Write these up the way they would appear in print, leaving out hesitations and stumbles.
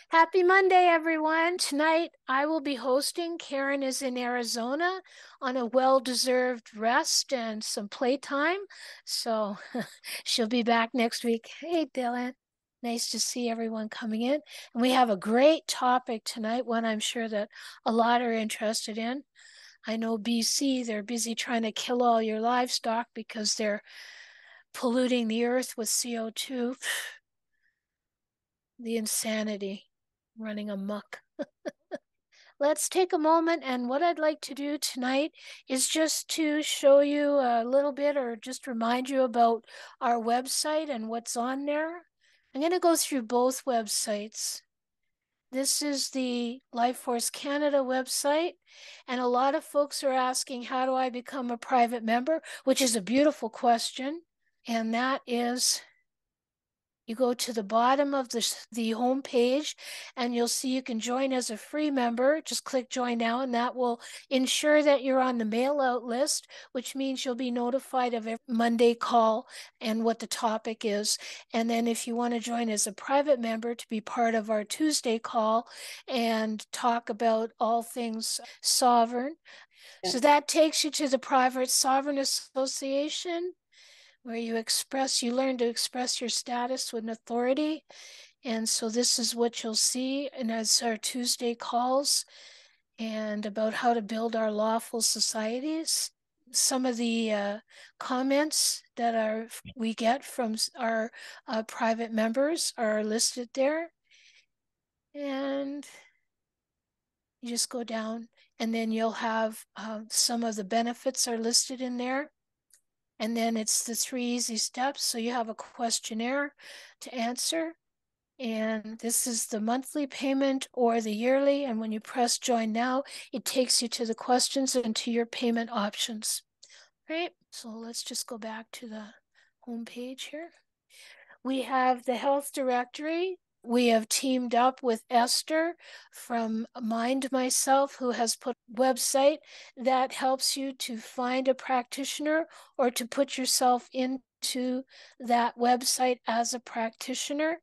Happy Monday, everyone. Tonight I will be hosting. Karen is in Arizona on a well-deserved rest and some playtime. So she'll be back next week. Hey, Dylan. Nice to see everyone coming in. And we have a great topic tonight, one I'm sure that a lot are interested in. I know BC, they're busy trying to kill all your livestock because they're polluting the earth with CO2. The insanity running amok. Let's take a moment, and what I'd like to do tonight is just to show you a little bit or just remind you about our website and what's on there. I'm going to go through both websites. This is the Lifeforce Canada website, and a lot of folks are asking, how do I become a private member? Which is a beautiful question, and that is you go to the bottom of the home page and you'll see you can join as a free member. Just click join now, and that will ensure that you're on the mail out list, which means you'll be notified of every Monday call and what the topic is. And then if you want to join as a private member to be part of our Tuesday call and talk about all things sovereign. So that takes you to the Private Sovereign Association, where you learn to express your status with an authority. And so this is what you'll see, and as our Tuesday calls, and about how to build our lawful societies. Some of the comments that we get from our private members are listed there. And you just go down, and then you'll have some of the benefits are listed in there. And then it's the 3 easy steps. So you have a questionnaire to answer. And this is the monthly payment or the yearly. And when you press join now, it takes you to the questions and to your payment options. Right? So let's just go back to the home page here. We have the health directory. We have teamed up with Esther from Mind Myself, who has put a website that helps you to find a practitioner or to put yourself into that website as a practitioner.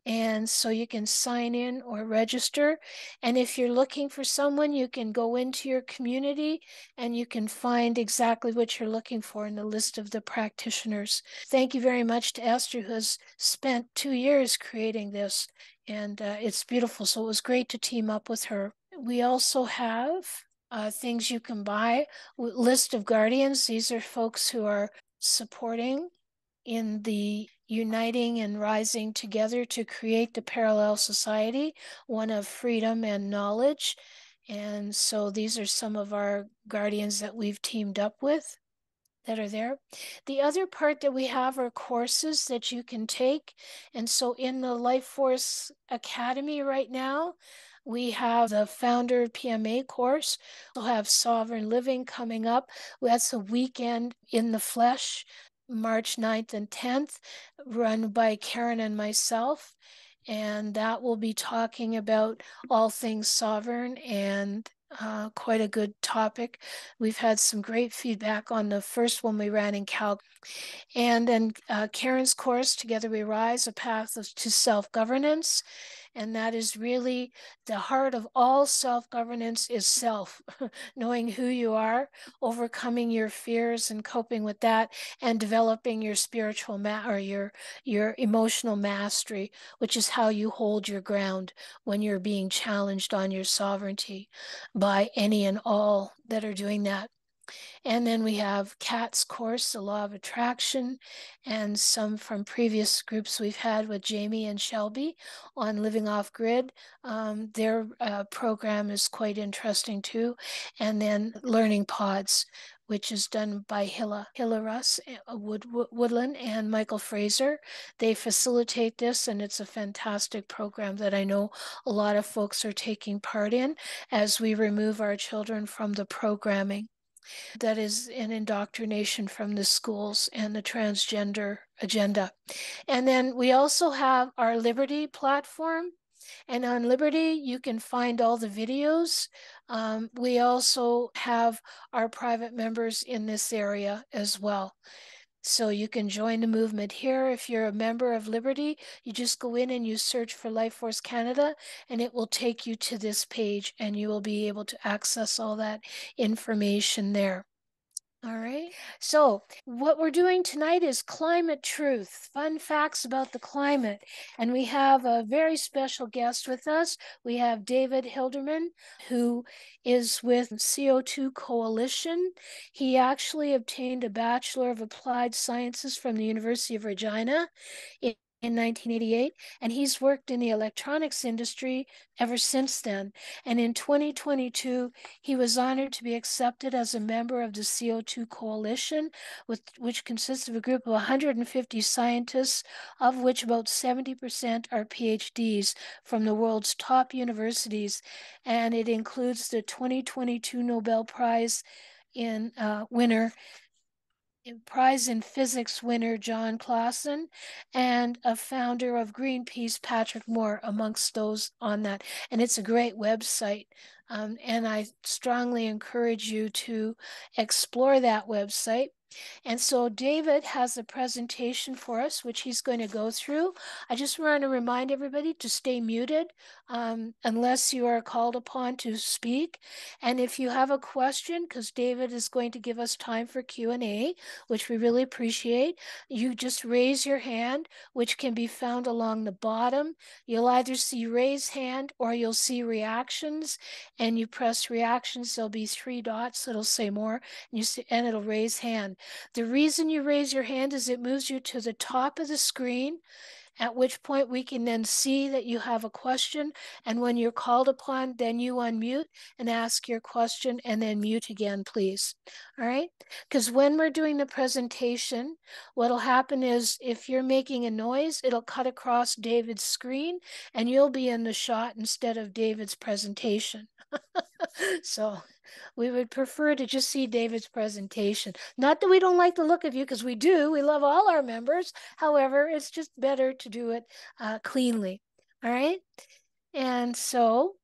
And so you can sign in or register. And if you're looking for someone, you can go into your community and you can find exactly what you're looking for in the list of the practitioners. Thank you very much to Esther, who has spent 2 years creating this. And it's beautiful. So it was great to team up with her. We also have things you can buy. List of guardians. These are folks who are supporting in the uniting and rising together to create the parallel society, one of freedom and knowledge. And so these are some of our guardians that we've teamed up with that are there. The other part that we have are courses that you can take. And so in the Lifeforce Academy right now, we have the Founder PMA course. We'll have Sovereign Living coming up. That's a weekend in the flesh, March 9th and 10th, run by Karen and myself. And that will be talking about all things sovereign, and quite a good topic. We've had some great feedback on the first one we ran in Calgary. And then Karen's course, Together We Rise, A Path to Self-Governance. And that is really the heart of all self-governance is self, knowing who you are, overcoming your fears and coping with that, and developing your spiritual or your emotional mastery, which is how you hold your ground when you're being challenged on your sovereignty by any and all that are doing that. And then we have Kat's course, The Law of Attraction, and some from previous groups we've had with Jamie and Shelby on living off grid. Their program is quite interesting too. And then Learning Pods, which is done by Hilla Russ, Woodland, and Michael Fraser. They facilitate this, and it's a fantastic program that I know a lot of folks are taking part in as we remove our children from the programming that is an indoctrination from the schools and the transgender agenda. And then we also have our Liberty platform. And on Liberty, you can find all the videos. We also have our private members in this area as well. So you can join the movement here. If you're a member of Liberty, you just go in and you search for Life Force Canada, and it will take you to this page, and you will be able to access all that information there. All right. So what we're doing tonight is climate truth, fun facts about the climate. And we have a very special guest with us. We have David Hilderman, who is with CO2 Coalition. He actually obtained a Bachelor of Applied Sciences from the University of Regina in 1988, and he's worked in the electronics industry ever since then. And in 2022, he was honored to be accepted as a member of the CO2 Coalition, which consists of a group of 150 scientists, of which about 70% are PhDs from the world's top universities. And it includes the 2022 Nobel Prize in winner, Prize in Physics winner John Clausen, and a founder of Greenpeace, Patrick Moore, amongst those on that. And it's a great website. And I strongly encourage you to explore that website. And so David has a presentation for us, which he's going to go through. I just want to remind everybody to stay muted unless you are called upon to speak. And if you have a question, because David is going to give us time for Q&A, which we really appreciate, you just raise your hand, which can be found along the bottom. You'll either see raise hand or you'll see reactions, and you press reactions. There'll be 3 dots that'll say more, and it'll raise hand. The reason you raise your hand is it moves you to the top of the screen, at which point we can then see that you have a question. And when you're called upon, then you unmute and ask your question, and then mute again, please. All right? Because when we're doing the presentation, what'll happen is if you're making a noise, it'll cut across David's screen and you'll be in the shot instead of David's presentation. So we would prefer to just see David's presentation. Not that we don't like the look of you, because we do. We love all our members. However, it's just better to do it cleanly. All right. And so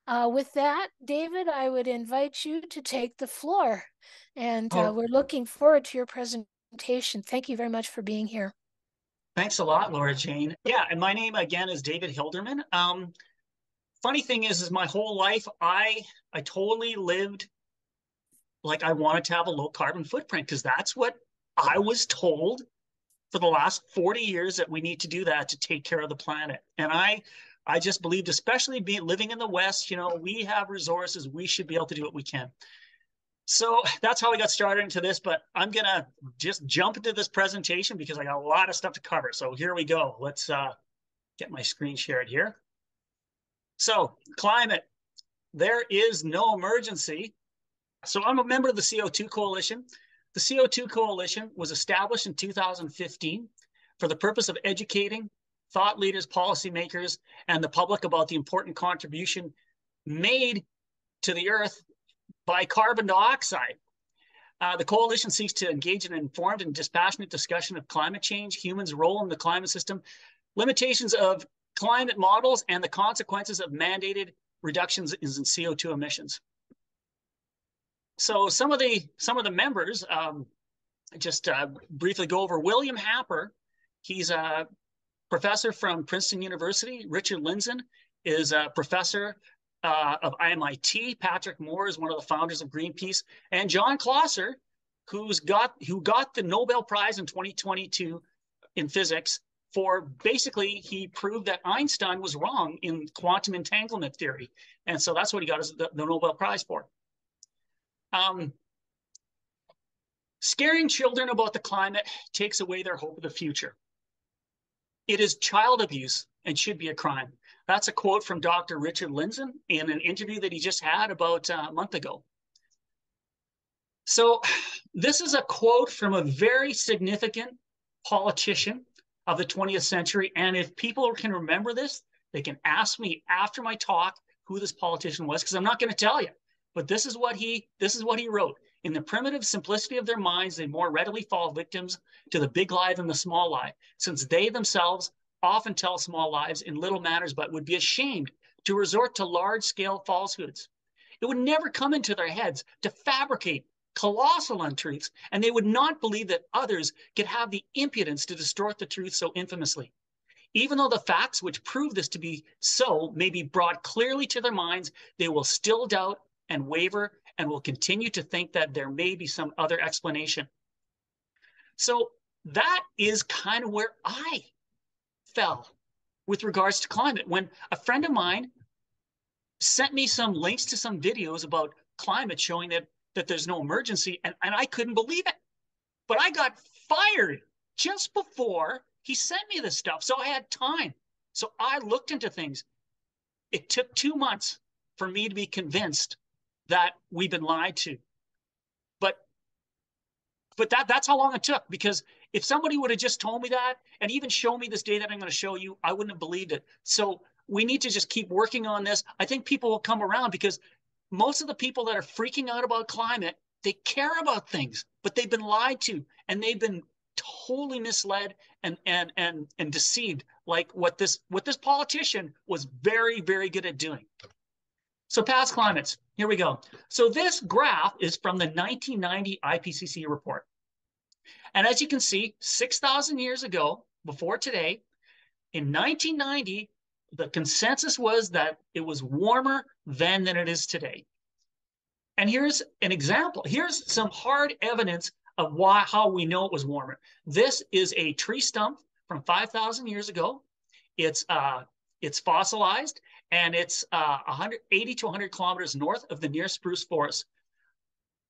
with that, David, I would invite you to take the floor. And we're looking forward to your presentation. Thank you very much for being here. Thanks a lot, Laura Jane. Yeah, and my name again is David Hilderman. Funny thing is my whole life, I totally lived like I wanted to have a low carbon footprint, because that's what I was told for the last 40 years, that we need to do that to take care of the planet. And I just believed, especially living in the West, we have resources, we should be able to do what we can. So that's how I got started into this, but I'm going to just jump into this presentation because I got a lot of stuff to cover. So here we go. Let's get my screen shared here. So climate, there is no emergency. So I'm a member of the CO2 Coalition. The CO2 Coalition was established in 2015 for the purpose of educating thought leaders, policymakers, and the public about the important contribution made to the Earth by carbon dioxide. The coalition seeks to engage in an informed and dispassionate discussion of climate change, humans' role in the climate system, limitations of climate models, and the consequences of mandated reductions in CO2 emissions. So some of the members, just briefly go over. William Happer, he's a professor from Princeton University. Richard Lindzen is a professor of MIT. Patrick Moore is one of the founders of Greenpeace, and John Clausen, who got the Nobel Prize in 2022 in physics for basically he proved that Einstein was wrong in quantum entanglement theory, and so that's what he got the Nobel Prize for. Scaring children about the climate takes away their hope of the future. It is child abuse and should be a crime. That's a quote from Dr. Richard Lindzen in an interview that he just had about a month ago. So this is a quote from a very significant politician of the 20th century. And if people can remember this, they can ask me after my talk who this politician was, because I'm not going to tell you. But this is what he wrote. In the primitive simplicity of their minds, they more readily fall victims to the big lie than the small lie, since they themselves often tell small lies in little matters, but would be ashamed to resort to large-scale falsehoods. It would never come into their heads to fabricate colossal untruths, and they would not believe that others could have the impudence to distort the truth so infamously. Even though the facts which prove this to be so may be brought clearly to their minds, they will still doubt and waver and will continue to think that there may be some other explanation. So that is kind of where I fell with regards to climate. When a friend of mine sent me some links to some videos about climate showing that there's no emergency, and I couldn't believe it. But I got fired just before he sent me this stuff, so I had time. So I looked into things. It took 2 months for me to be convinced that we've been lied to. But that's how long it took, because if somebody would have just told me that and even show me this data that I'm going to show you, I wouldn't have believed it. So we need to just keep working on this. I think people will come around, because most of the people that are freaking out about climate, they care about things, but they've been lied to and they've been totally misled and deceived, like what this politician was very, very good at doing. So past climates, here we go. So this graph is from the 1990 IPCC report. And as you can see, 6,000 years ago, before today, in 1990, the consensus was that it was warmer then than it is today. And here's an example. Here's some hard evidence of how we know it was warmer. This is a tree stump from 5,000 years ago. It's fossilized, and it's 180 to 100 kilometers north of the nearest spruce forest.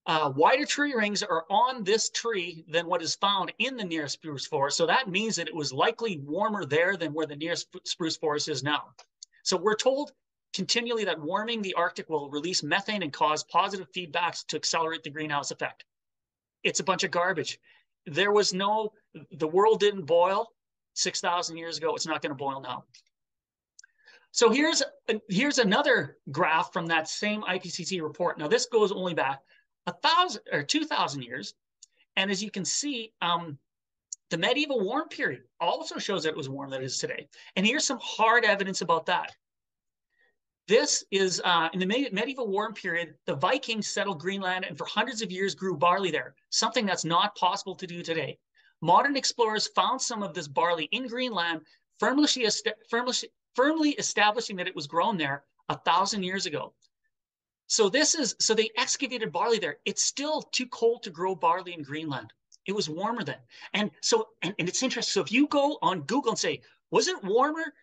Wider tree rings are on this tree than what is found in the nearest spruce forest. So that means that it was likely warmer there than where the nearest spruce forest is now. So we're told continually that warming the Arctic will release methane and cause positive feedbacks to accelerate the greenhouse effect. It's a bunch of garbage. The world didn't boil 6,000 years ago. It's not going to boil now. So here's another graph from that same IPCC report. Now this goes only back 1,000 or 2,000 years. And as you can see, the medieval warm period also shows that it was warmer than it is today. And here's some hard evidence about that. This is in the medieval warm period, the Vikings settled Greenland and for hundreds of years grew barley there, something that's not possible to do today. Modern explorers found some of this barley in Greenland, firmly establishing that it was grown there 1,000 years ago. So they excavated barley there. It's still too cold to grow barley in Greenland. It was warmer then. And it's interesting. So if you go on Google and say, was it warmer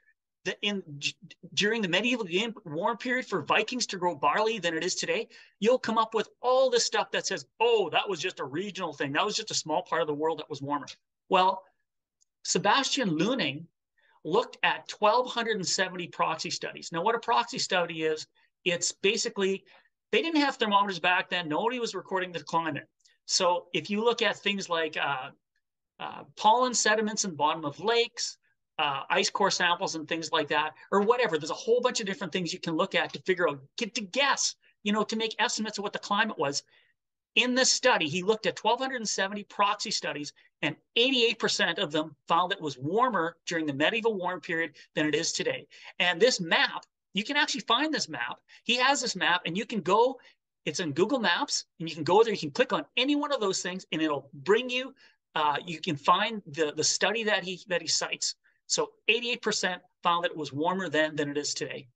during the medieval warm period for Vikings to grow barley than it is today, you'll come up with all this stuff that says, oh, that was just a regional thing. That was just a small part of the world that was warmer. Well, Sebastian Leuning looked at 1,270 proxy studies. Now, what a proxy study is, it's basically, they didn't have thermometers back then. Nobody was recording the climate. So if you look at things like pollen sediments in the bottom of lakes, ice core samples and things like that, or whatever, there's a whole bunch of different things you can look at to figure out, to guess, to make estimates of what the climate was. In this study, he looked at 1,270 proxy studies, and 88% of them found that it was warmer during the medieval warm period than it is today. And this map, you can actually find this map. He has this map, and you can go, it's in Google Maps, and you can go there, you can click on any one of those things, and it'll bring you, you can find the study that he cites. So 88% found that it was warmer then than it is today.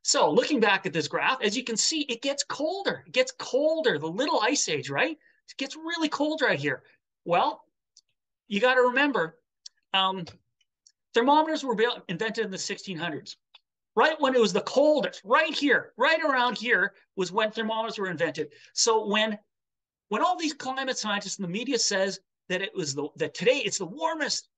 So looking back at this graph, as you can see, it gets colder. It gets colder, the little ice age, right? It gets really cold right here. Well, you got to remember, thermometers were invented in the 1600s. Right when it was the coldest, right here, right around here was when thermometers were invented. So when all these climate scientists in the media says that that today it's the warmest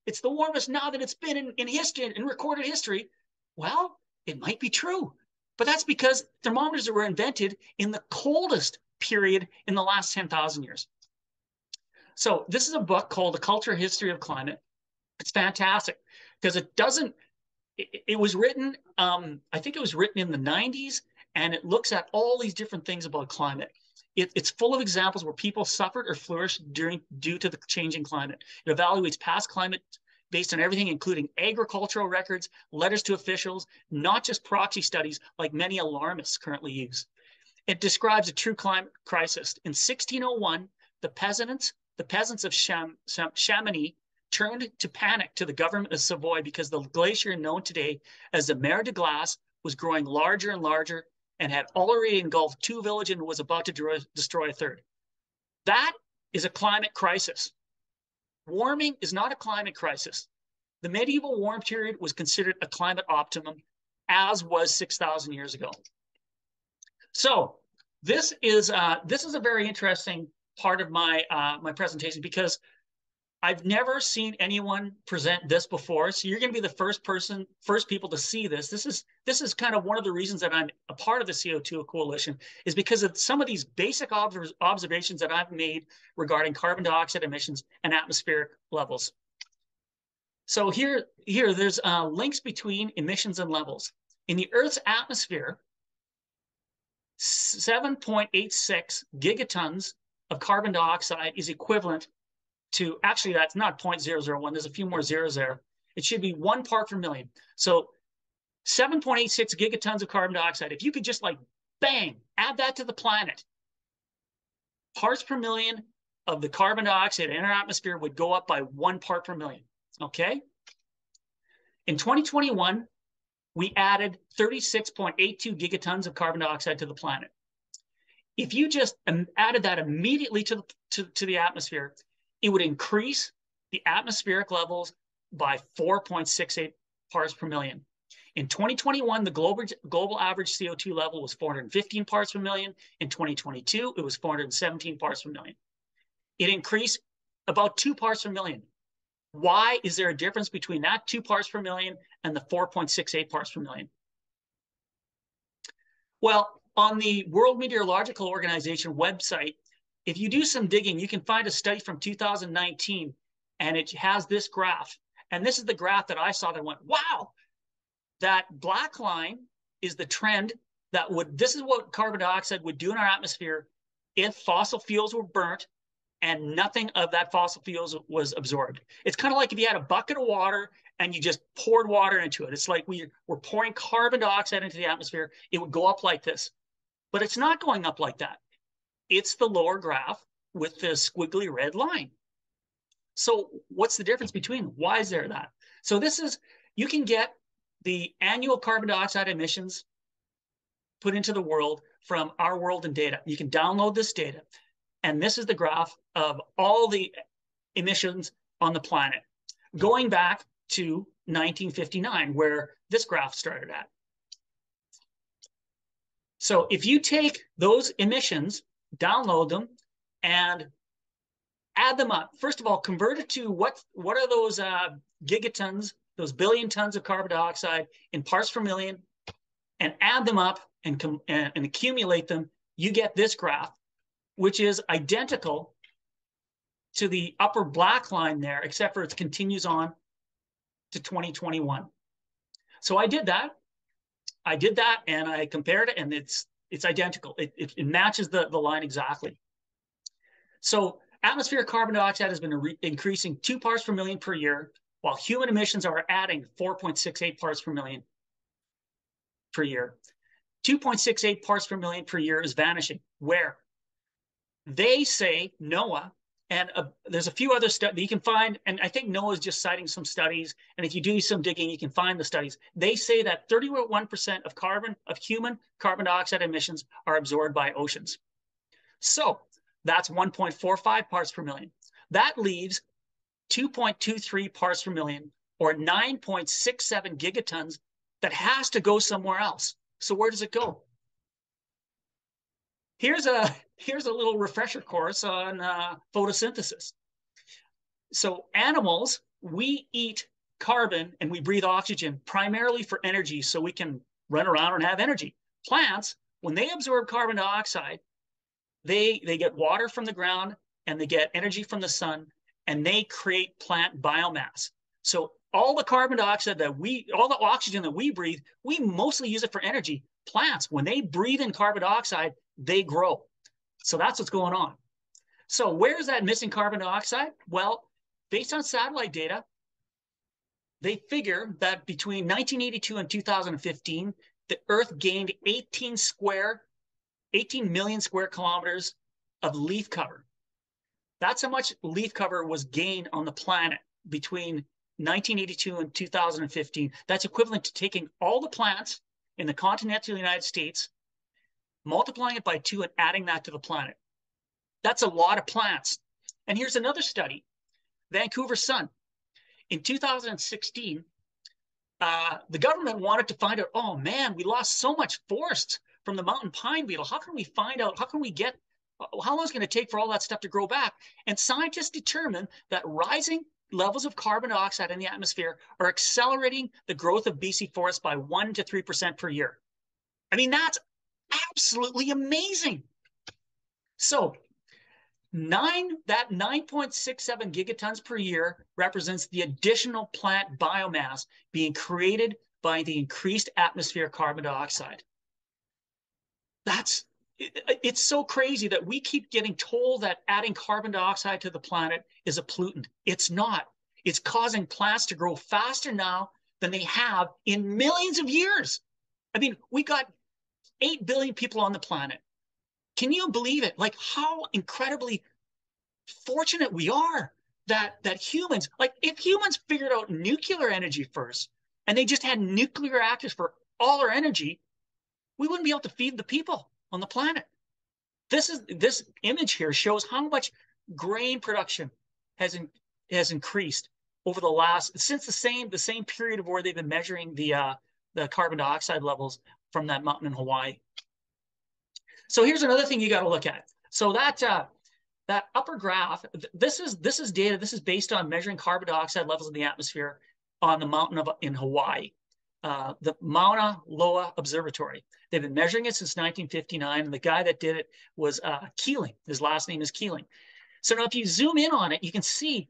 now that it's been in history, in recorded history, well, it might be true. But that's because thermometers were invented in the coldest period in the last 10,000 years. So this is a book called The Cultural History of Climate. It's fantastic because it was written, I think it was written in the 90s, and it looks at all these different things about climate. It's full of examples where people suffered or flourished due to the changing climate. It evaluates past climate based on everything, including agricultural records, letters to officials, not just proxy studies like many alarmists currently use. It describes a true climate crisis. In 1601, the peasants of Chamonix turned to panic to the government of Savoy because the glacier known today as the Mer de Glace was growing larger and larger and had already engulfed 2 villages and was about to destroy a third. That is a climate crisis. Warming is not a climate crisis. The medieval warm period was considered a climate optimum, as was 6,000 years ago. So this is a very interesting part of my my presentation because I've never seen anyone present this before. So you're going to be the first people to see this. This is kind of one of the reasons that I'm a part of the CO2 Coalition, is because of some of these basic observations that I've made regarding carbon dioxide emissions and atmospheric levels. So here there's links between emissions and levels. In the Earth's atmosphere, 7.86 gigatons of carbon dioxide is equivalent to, actually, that's not 0.001. There's a few more zeros there. It should be 1 part per million. So 7.86 gigatons of carbon dioxide. If you could just like, bang, add that to the planet, parts per million of the carbon dioxide in our atmosphere would go up by 1 part per million. Okay? In 2021, we added 36.82 gigatons of carbon dioxide to the planet. If you just added that immediately to the atmosphere, it would increase the atmospheric levels by 4.68 parts per million. In 2021, the global average CO2 level was 415 parts per million. In 2022, it was 417 parts per million. It increased about 2 parts per million. Why is there a difference between that 2 parts per million and the 4.68 parts per million? Well, on the World Meteorological Organization website, if you do some digging, you can find a study from 2019, and it has this graph. And this is the graph that I saw that went, wow, that black line is the trend that would, this is what carbon dioxide would do in our atmosphere if fossil fuels were burnt and nothing of that fossil fuels was absorbed. It's kind of like if you had a bucket of water and you just poured water into it. It's like we're pouring carbon dioxide into the atmosphere. It would go up like this. But it's not going up like that. It's the lower graph with the squiggly red line. So what's the difference between? Why is there that? So this is, you can get the annual carbon dioxide emissions put into the world from Our World in Data. You can download this data. And this is the graph of all the emissions on the planet, going back to 1959, where this graph started at. So if you take those emissions, download them, and add them up, first of all, convert it to what are those gigatons, those billion tons of carbon dioxide in parts per million, and add them up and accumulate them, you get this graph, which is identical to the upper black line there, except for it continues on to 2021. So I did that, and I compared it, and it's identical. It matches the line exactly. So atmospheric carbon dioxide has been increasing 2 parts per million per year, while human emissions are adding 4.68 parts per million per year. 2.68 parts per million per year is vanishing. Where? They say, NOAA, and there's a few other studies you can find, and I think NOAA is just citing some studies, and if you do some digging, you can find the studies. They say that 31% of human carbon dioxide emissions are absorbed by oceans. So that's 1.45 parts per million. That leaves 2.23 parts per million, or 9.67 gigatons, that has to go somewhere else. So where does it go? Here's a little refresher course on photosynthesis. So animals, we eat carbon and we breathe oxygen primarily for energy, so we can run around and have energy. Plants, when they absorb carbon dioxide, they get water from the ground and they get energy from the sun, and they create plant biomass. So all the carbon dioxide all the oxygen that we breathe, we mostly use it for energy. Plants, when they breathe in carbon dioxide, they grow. So that's what's going on. So where is that missing carbon dioxide? Well, based on satellite data, they figure that between 1982 and 2015, the Earth gained 18 square 18 million square kilometers of leaf cover. That's how much leaf cover was gained on the planet between 1982 and 2015. That's equivalent to taking all the plants in the continental United States, multiplying it by 2 and adding that to the planet. That's a lot of plants. And here's another study, Vancouver Sun. In 2016, the government wanted to find out, oh man, we lost so much forest from the mountain pine beetle. How can we find out, how long is it going to take for all that stuff to grow back? And scientists determined that rising levels of carbon dioxide in the atmosphere are accelerating the growth of BC forests by 1 to 3% per year. I mean, that's absolutely amazing. So that 9.67 gigatons per year represents the additional plant biomass being created by the increased atmospheric carbon dioxide. It's so crazy that we keep getting told that adding carbon dioxide to the planet is a pollutant. It's not. It's causing plants to grow faster now than they have in millions of years. I mean, we got 8 billion people on the planet. Can you believe it? Like how incredibly fortunate we are that humans, like if humans figured out nuclear energy first and they just had nuclear reactors for all our energy, we wouldn't be able to feed the people on the planet. This image here shows how much grain production has increased over since the same period of where they've been measuring the carbon dioxide levels from that mountain in Hawaii. So here's another thing you got to look at. So that upper graph, this is data. This is based on measuring carbon dioxide levels in the atmosphere on the mountain in Hawaii, the Mauna Loa Observatory. They've been measuring it since 1959, and the guy that did it was Keeling. His last name is Keeling. So now if you zoom in on it, you can see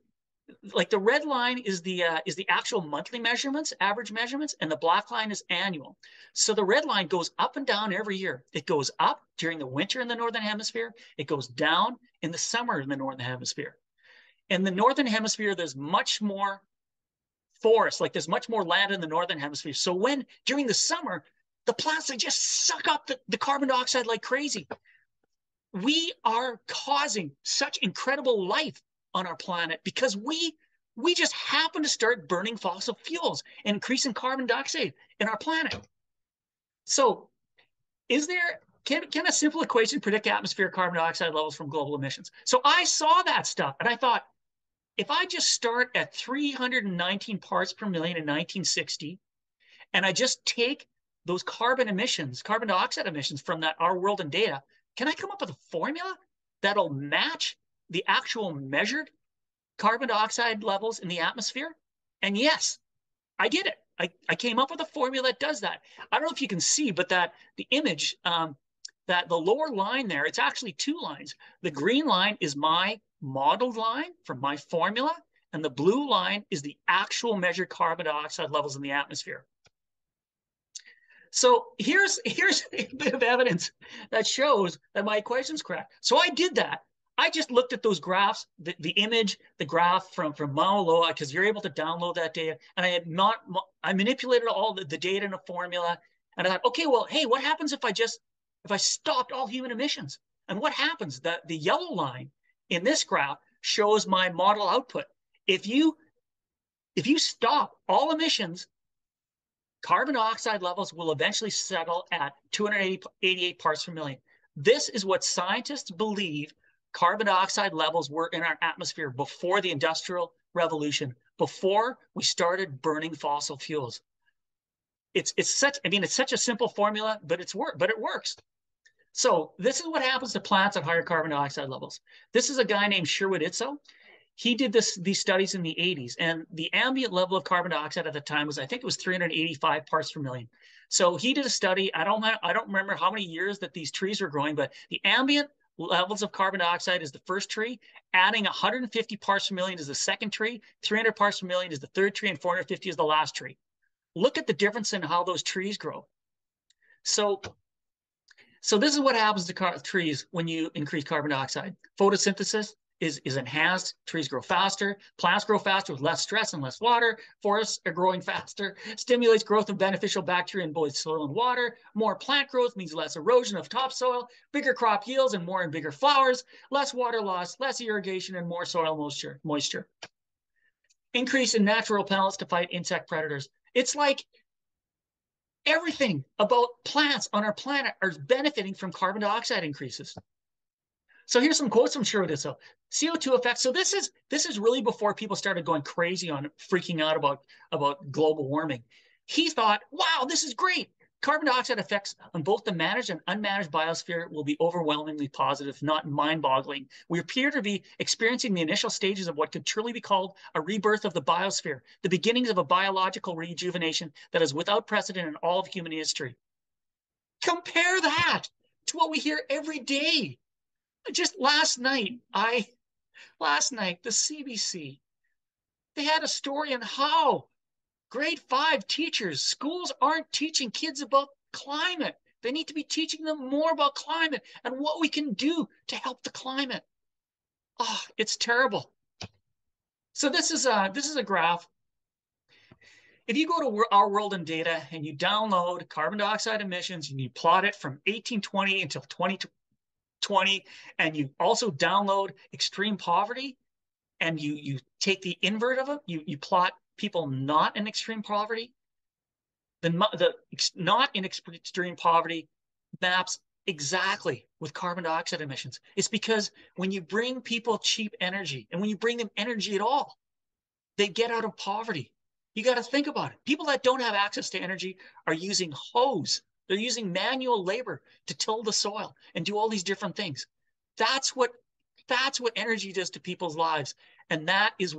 like the red line is the actual monthly measurements, average measurements, and the black line is annual. So the red line goes up and down every year. It goes up during the winter in the Northern Hemisphere. It goes down in the summer in the Northern Hemisphere. In the Northern Hemisphere, there's much more forest, like there's much more land in the Northern Hemisphere. So when during the summer, the plants, they just suck up the carbon dioxide like crazy. We are causing such incredible life on our planet because we just happen to start burning fossil fuels and increasing carbon dioxide in our planet. So can a simple equation predict atmospheric carbon dioxide levels from global emissions? So I saw that stuff and I thought, if I just start at 319 parts per million in 1960, and I just take those carbon dioxide emissions from that our world and data, can I come up with a formula that'll match the actual measured carbon dioxide levels in the atmosphere? And yes, I did it. I came up with a formula that does that. I don't know if you can see, but that the image, that the lower line there, it's actually 2 lines. The green line is my modeled line from my formula, and the blue line is the actual measured carbon dioxide levels in the atmosphere. So here's a bit of evidence that shows that my equation's correct. So I did that. I just looked at those graphs, the image, the graph from Mauna Loa, because you're able to download that data. And I manipulated all the data in a formula. And I thought, okay, well, hey, what happens if I stopped all human emissions? And what happens? The yellow line in this graph shows my model output. If you stop all emissions, carbon dioxide levels will eventually settle at 288 parts per million. This is what scientists believe carbon dioxide levels were in our atmosphere before the Industrial Revolution, before we started burning fossil fuels. It's such a simple formula, but it works. So this is what happens to plants at higher carbon dioxide levels. This is a guy named Sherwood Itzo. He did these studies in the 80s, and the ambient level of carbon dioxide at the time was, I think it was 385 parts per million. So he did a study. I don't remember how many years that these trees were growing, but the ambient levels of carbon dioxide is the first tree, adding 150 parts per million is the second tree, 300 parts per million is the third tree, and 450 is the last tree. Look at the difference in how those trees grow. So this is what happens to trees when you increase carbon dioxide. Photosynthesis, is enhanced. Trees grow faster. Plants grow faster with less stress and less water. Forests are growing faster. Stimulates growth of beneficial bacteria in both soil and water. More plant growth means less erosion of topsoil, bigger crop yields, and more and bigger flowers. Less water loss, less irrigation, and more soil moisture. Increase in natural repellents to fight insect predators. It's like everything about plants on our planet are benefiting from carbon dioxide increases. So here's some quotes from Schroeder. CO2 effects. So this is really before people started going crazy on freaking out about global warming. He thought, wow, this is great. Carbon dioxide effects on both the managed and unmanaged biosphere will be overwhelmingly positive, not mind-boggling. We appear to be experiencing the initial stages of what could truly be called a rebirth of the biosphere, the beginnings of a biological rejuvenation that is without precedent in all of human history. Compare that to what we hear every day. Just last night, the CBC, they had a story on how grade 5 teachers, schools aren't teaching kids about climate. They need to be teaching them more about climate and what we can do to help the climate. Oh, it's terrible. So this is a graph. If you go to Our World in Data and you download carbon dioxide emissions and you plot it from 1820 until 2020, and you also download extreme poverty, and you take the invert of it, you plot people not in extreme poverty, the not in extreme poverty maps exactly with carbon dioxide emissions. It's because when you bring people cheap energy, and when you bring them energy at all, they get out of poverty. You got to think about it. People that don't have access to energy are using hose. They're using manual labor to till the soil and do all these different things. That's what energy does to people's lives. And that's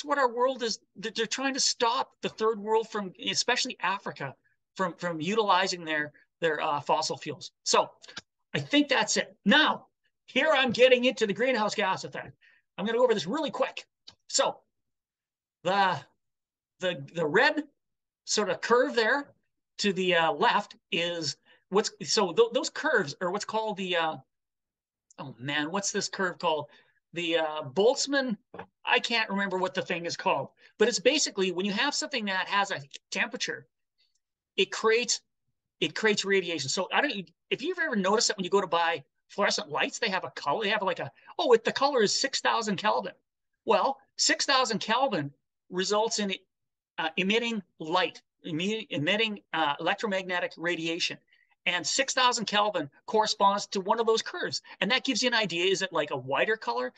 what our world is. They're trying to stop the third world from, especially Africa, from utilizing their fossil fuels. So I think that's it. Now, here I'm getting into the greenhouse gas effect. I'm going to go over this really quick. So the red sort of curve there to the left is those curves are what's called the oh man, what's this curve called? The Boltzmann, I can't remember what the thing is called, but it's basically when you have something that has a temperature, it creates radiation. So I don't, if you've ever noticed that when you go to buy fluorescent lights, they have a color. They have like the color is 6,000 Kelvin. Well, 6,000 Kelvin results in emitting light, emitting electromagnetic radiation. And 6,000 Kelvin corresponds to one of those curves. And that gives you an idea. Is it like a whiter color?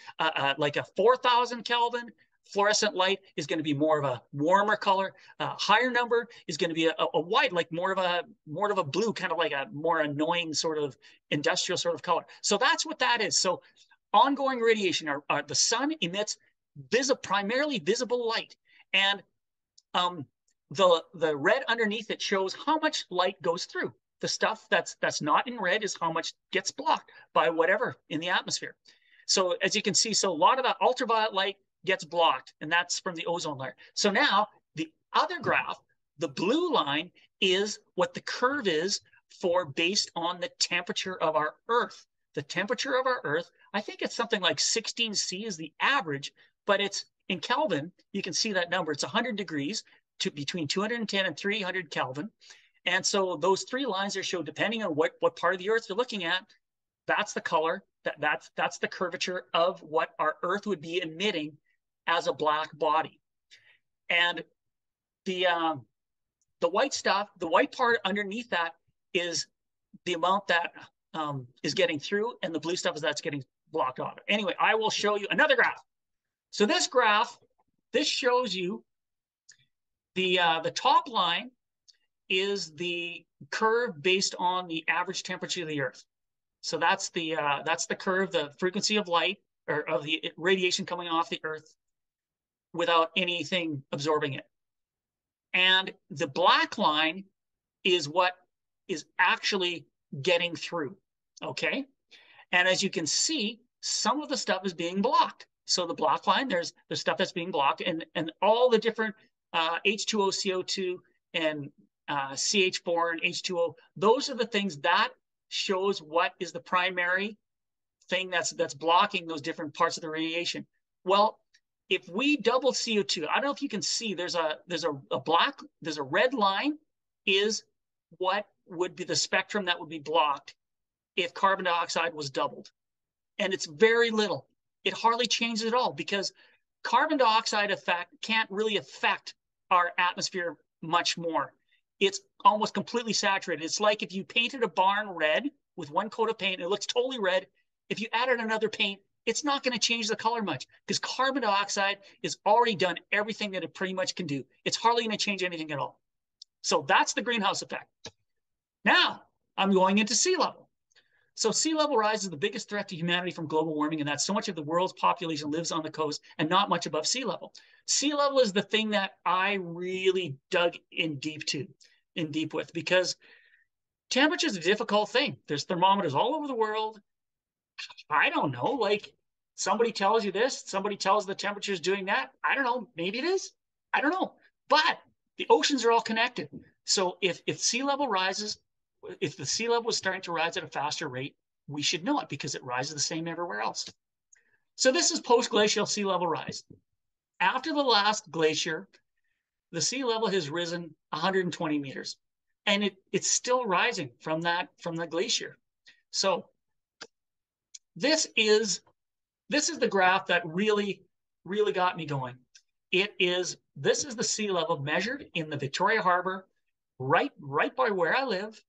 Like a 4,000 Kelvin fluorescent light is going to be more of a warmer color. Higher number is going to be a white, like more of a blue, kind of like a more annoying sort of industrial sort of color. So that's what that is. So ongoing radiation, the sun emits primarily visible light. And the red underneath it shows how much light goes through. The stuff that's not in red is how much gets blocked by whatever in the atmosphere. So as you can see, so a lot of that ultraviolet light gets blocked, and that's from the ozone layer. So now the other graph, the blue line, is what the curve is for based on the temperature of our Earth. The temperature of our Earth, I think it's something like 16 C is the average, but it's in Kelvin. You can see that number. It's 100 degrees to between 210 and 300 Kelvin. And so those three lines are shown depending on what part of the Earth you're looking at. That's the color. That's the curvature of what our Earth would be emitting as a black body. And the white stuff, the white part underneath that is the amount that is getting through, and the blue stuff is that's getting blocked off. Anyway, I will show you another graph. So this graph, this shows you the top line is the curve based on the average temperature of the Earth. So that's the curve, the frequency of light or of the radiation coming off the Earth without anything absorbing it. And the black line is what is actually getting through, okay? And as you can see, some of the stuff is being blocked. So the black line, there's the stuff that's being blocked, and all the different H2O, CO2, and CH4 and H2O, those are the things that shows what is the primary thing that's blocking those different parts of the radiation. Well, if we double CO2, I don't know if you can see, there's a red line is what would be the spectrum that would be blocked if carbon dioxide was doubled. And it's very little. It hardly changes at all because carbon dioxide effect can't really affect our atmosphere much more. It's almost completely saturated. It's like if you painted a barn red with one coat of paint, it looks totally red. If you added another paint, it's not going to change the color much because carbon dioxide has already done everything that it pretty much can do. It's hardly going to change anything at all. So that's the greenhouse effect. Now I'm going into sea level. So sea level rise is the biggest threat to humanity from global warming, and that so much of the world's population lives on the coast and not much above sea level. Sea level is the thing that I really dug in deep with, because temperature is a difficult thing. There's thermometers all over the world. I don't know, like somebody tells you this, somebody tells the temperature is doing that. I don't know, maybe it is. I don't know. But the oceans are all connected. So if sea level rises, if the sea level was starting to rise at a faster rate, we should know it because it rises the same everywhere else. So this is post-glacial sea level rise. After the last glacier, the sea level has risen 120 meters, and it's still rising from the glacier. So this is the graph that really got me going. This is the sea level measured in the Victoria Harbour, right by where I live.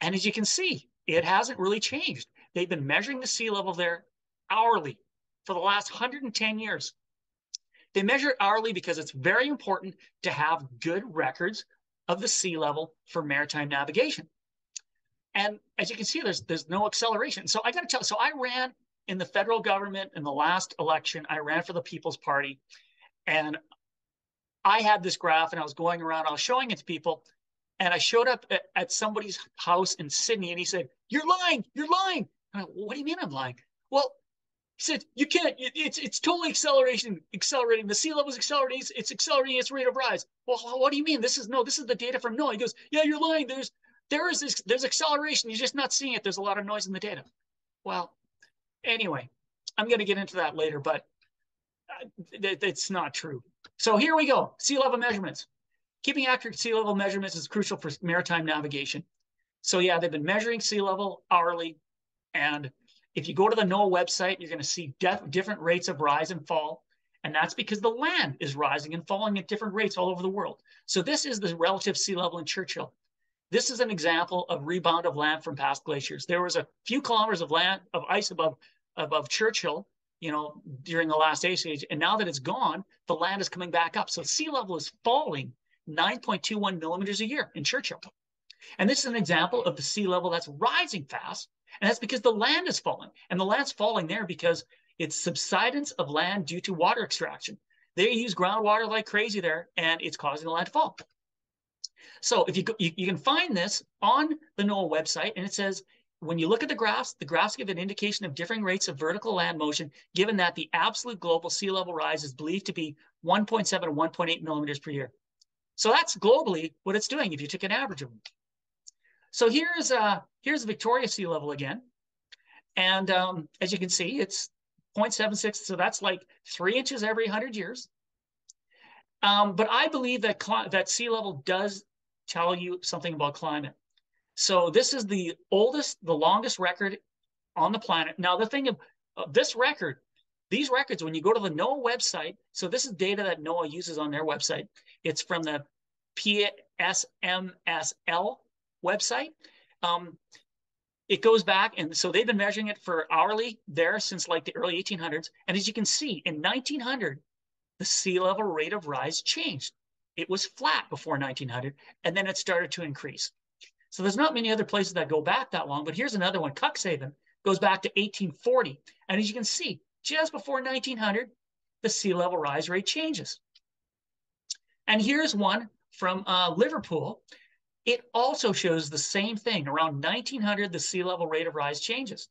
And as you can see, it hasn't really changed. They've been measuring the sea level there hourly for the last 110 years. They measure it hourly because it's very important to have good records of the sea level for maritime navigation. And as you can see, there's no acceleration. So I got to tell you, so I ran in the federal government in the last election. I ran for the People's Party, and I had this graph, and I was going around, I was showing it to people, and I showed up at somebody's house in Sydney, and he said, "You're lying, you're lying." And I went, "What do you mean I'm lying?" Well, he said, "You can't, it's totally accelerating. The sea level is accelerating, it's accelerating its rate of rise." Well, what do you mean? This is the data from NOAA. He goes, "Yeah, you're lying. There's acceleration. You're just not seeing it. There's a lot of noise in the data." Well, anyway, I'm going to get into that later, but it's not true. So here we go. Sea level measurements. Keeping accurate sea level measurements is crucial for maritime navigation. So yeah, they've been measuring sea level hourly. And if you go to the NOAA website, you're going to see different rates of rise and fall. And that's because the land is rising and falling at different rates all over the world. So this is the relative sea level in Churchill. This is an example of rebound of land from past glaciers. There was a few kilometers of ice above Churchill, during the last ice age. And now that it's gone, the land is coming back up. So sea level is falling 9.21 millimeters a year in Churchill. And this is an example of the sea level that's rising fast. And that's because the land is falling. And the land's falling there because it's subsidence of land due to water extraction. They use groundwater like crazy there, and it's causing the land to fall. So if you can find this on the NOAA website, and it says, when you look at the graphs give an indication of differing rates of vertical land motion, given that the absolute global sea level rise is believed to be 1.7 to 1.8 millimeters per year. So that's globally what it's doing if you took an average of them. So here's Victoria sea level again. And as you can see, it's 0.76. So that's like 3 inches every 100 years. But I believe that sea level does tell you something about climate. So this is the longest record on the planet. Now, the thing of these records, when you go to the NOAA website, so this is data that NOAA uses on their website. It's from the PSMSL website. It goes back, and so they've been measuring it for hourly there since like the early 1800s. And as you can see, in 1900, the sea level rate of rise changed. It was flat before 1900, and then it started to increase. So there's not many other places that go back that long, but here's another one. Cuxhaven goes back to 1840. And as you can see, just before 1900, the sea level rise rate changes. And here's one from Liverpool. It also shows the same thing. Around 1900, the sea level rate of rise changes.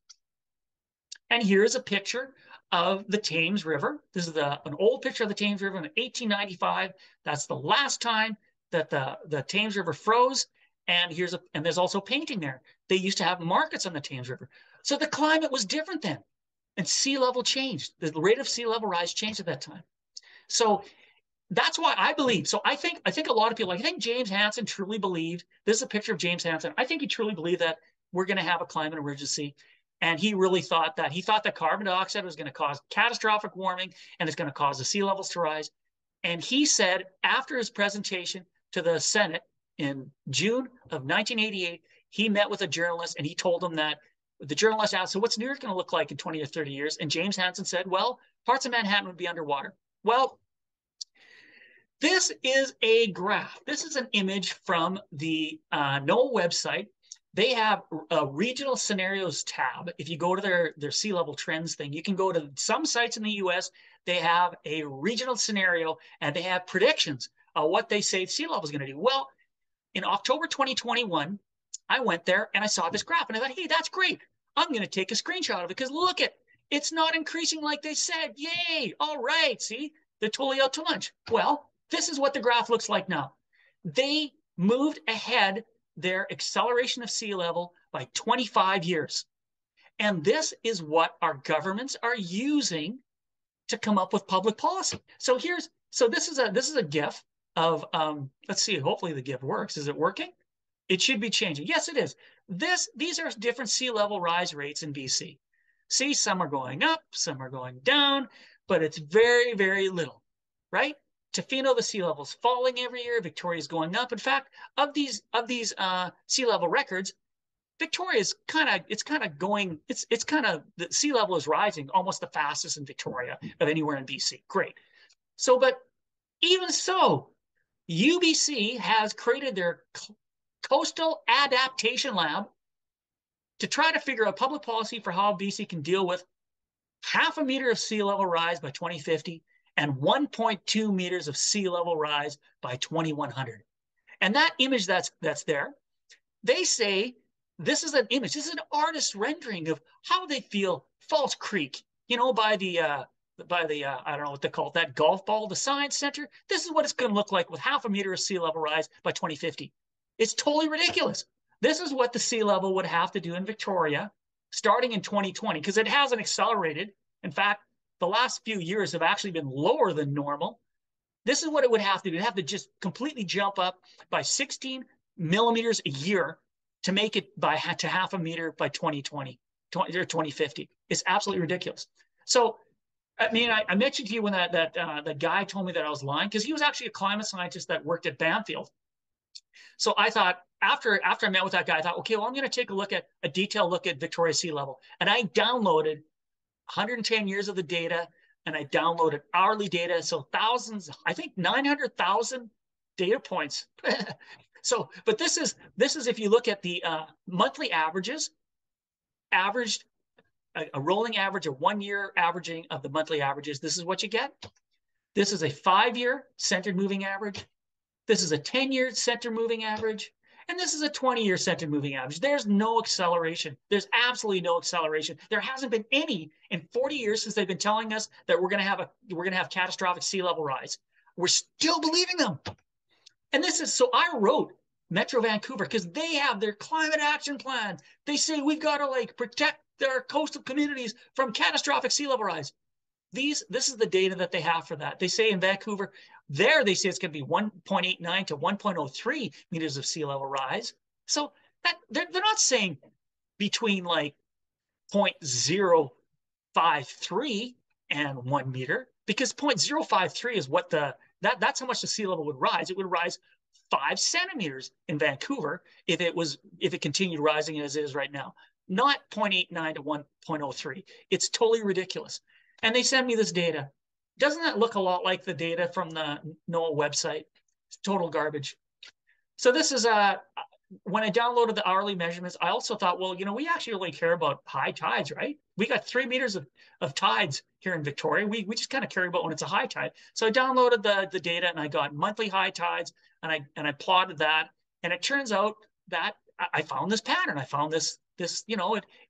And here's a picture of the Thames River. This is an old picture of the Thames River in 1895. That's the last time that the Thames River froze. And there's also painting there. They used to have markets on the Thames River. So the climate was different then, and sea level changed. The rate of sea level rise changed at that time. So that's why I believe. So I think a lot of people, I think James Hansen truly believed. This is a picture of James Hansen. I think he truly believed that we're going to have a climate emergency. And he really thought that carbon dioxide was going to cause catastrophic warming and it's going to cause the sea levels to rise. And he said after his presentation to the Senate in June of 1988, he met with a journalist and he told him that the journalist asked, so what's New York going to look like in 20 or 30 years? And James Hansen said, well, parts of Manhattan would be underwater. Well, this is a graph. This is an image from the NOAA website. They have a regional scenarios tab. If you go to their sea level trends thing, you can go to some sites in the US. They have a regional scenario and they have predictions of what they say sea level is going to do. Well, in October 2021, I went there and I saw this graph and I thought, hey, that's great. I'm going to take a screenshot of it because look at it's not increasing like they said. Yay. All right. See, they're totally out to lunch. Well, this is what the graph looks like now. They moved ahead their acceleration of sea level by 25 years. And this is what our governments are using to come up with public policy. So this is a GIF of let's see, hopefully the GIF works. Is it working? It should be changing. Yes, it is. These are different sea level rise rates in BC. See, some are going up, some are going down, but it's very, very little, right? Tofino, the sea level's falling every year. Victoria's going up. In fact, of these sea level records, Victoria's the sea level is rising almost the fastest in Victoria of anywhere in BC. Great. So, but even so, UBC has created their Coastal Adaptation Lab to try to figure out public policy for how BC can deal with half a meter of sea level rise by 2050 and 1.2 meters of sea level rise by 2100. And that image that's there, they say this is an image, this is an artist's rendering of how they feel False Creek, by the I don't know what they call it, that golf ball, the science center. This is what it's going to look like with half a meter of sea level rise by 2050. It's totally ridiculous. This is what the sea level would have to do in Victoria starting in 2020 because it hasn't accelerated. In fact, the last few years have actually been lower than normal. This is what it would have to do. It'd have to just completely jump up by 16 millimeters a year to make it to half a meter by 2020 or 2050. It's absolutely ridiculous. So, I mean, I mentioned to you when that guy told me that I was lying because he was actually a climate scientist that worked at Banfield. So I thought after I met with that guy, I thought, okay, well, I'm going to take a detailed look at Victoria sea level. And I downloaded 110 years of the data and I downloaded hourly data. So thousands, I think 900,000 data points. So, but this is if you look at the monthly averages, averaged a rolling average, a 1 year averaging of the monthly averages. This is what you get. This is a 5-year centered moving average. This is a 10-year center moving average. And this is a 20-year center moving average. There's no acceleration. There's absolutely no acceleration. There hasn't been any in 40 years since they've been telling us that we're going to have catastrophic sea level rise. We're still believing them. And so I wrote Metro Vancouver because they have their climate action plan. They say we've got to protect their coastal communities from catastrophic sea level rise. This is the data that they have for that. They say in Vancouver, they say it's going to be 1.89 to 1.03 meters of sea level rise. So that they're not saying between 0.053 and 1 meter, because 0.053 is what that's how much the sea level would rise. It would rise 5 centimeters in Vancouver if it continued rising as it is right now, not 0.89 to 1.03. It's totally ridiculous. And they send me this data. Doesn't that look a lot like the data from the NOAA website? It's total garbage. So this is when I downloaded the hourly measurements, I also thought, well, we actually really care about high tides, right? We got 3 meters of tides here in Victoria. We just kind of care about when it's a high tide. So I downloaded the data and I got monthly high tides and I plotted that. And it turns out that I found this pattern. I found this,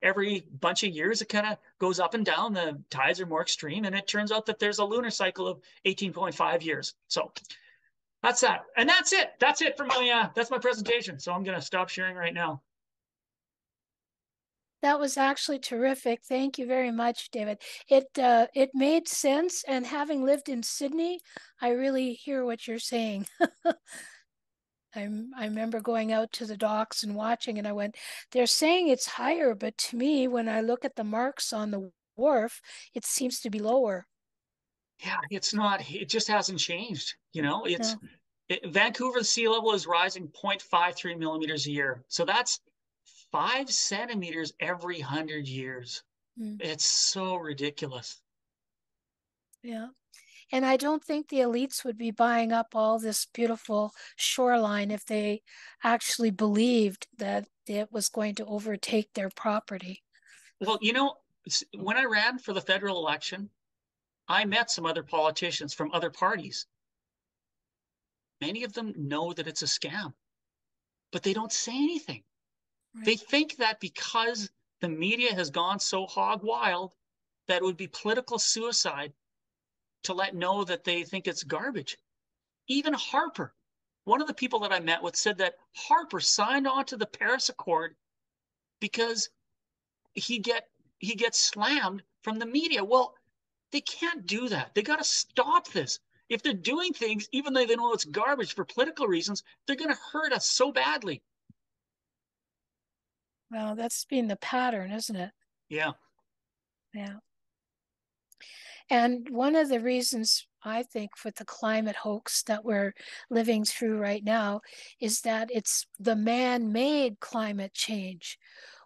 every bunch of years, it kind of goes up and down. The tides are more extreme. And it turns out that there's a lunar cycle of 18.5 years. So that's that. And that's it. That's it for that's my presentation. So I'm going to stop sharing right now. That was actually terrific. Thank you very much, David. It made sense, and having lived in Sydney, I really hear what you're saying. I remember going out to the docks and watching, and I went, they're saying it's higher, but to me, when I look at the marks on the wharf, it seems to be lower. Yeah, it's not. It just hasn't changed. No. Vancouver's sea level is rising 0.53 millimeters a year. So that's 5 centimeters every 100 years. Mm, It's so ridiculous. yeah. And I don't think the elites would be buying up all this beautiful shoreline if they actually believed that it was going to overtake their property. Well, when I ran for the federal election, I met some other politicians from other parties. Many of them know that it's a scam, but they don't say anything. They Right. think that because the media has gone so hog wild, that it would be political suicide to let know that they think it's garbage. Even Harper, one of the people that I met with, said that Harper signed on to the Paris Accord because he get he gets slammed from the media. Well, they can't do that. They got to stop this. If they're doing things, even though they know it's garbage for political reasons, they're going to hurt us so badly. Well, that's been the pattern, isn't it? Yeah. Yeah. And one of the reasons I think for the climate hoax that we're living through right now is that it's the man-made climate change,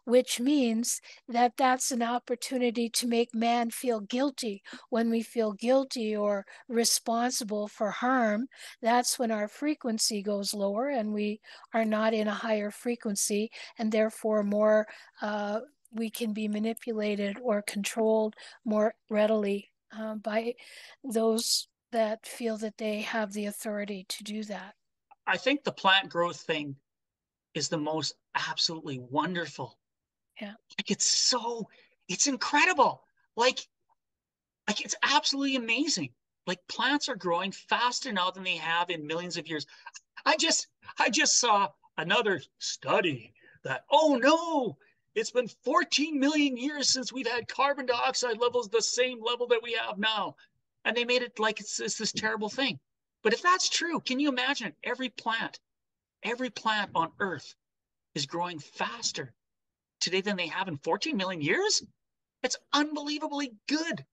which means that that's an opportunity to make man feel guilty. When we feel guilty or responsible for harm, that's when our frequency goes lower and we are not in a higher frequency, and therefore more we can be manipulated or controlled more readily by those that feel that they have the authority to do that. I think the plant growth thing is the most absolutely wonderful. Yeah. Like it's incredible. Like like it's absolutely amazing. Like plants are growing faster now than they have in millions of years. I just I just saw another study that, oh no, it's been 14 million years since we've had carbon dioxide levels the same level that we have now. And they made it like it's this terrible thing. But if that's true, can you imagine it? Every plant on Earth is growing faster today than they have in 14 million years? It's unbelievably good.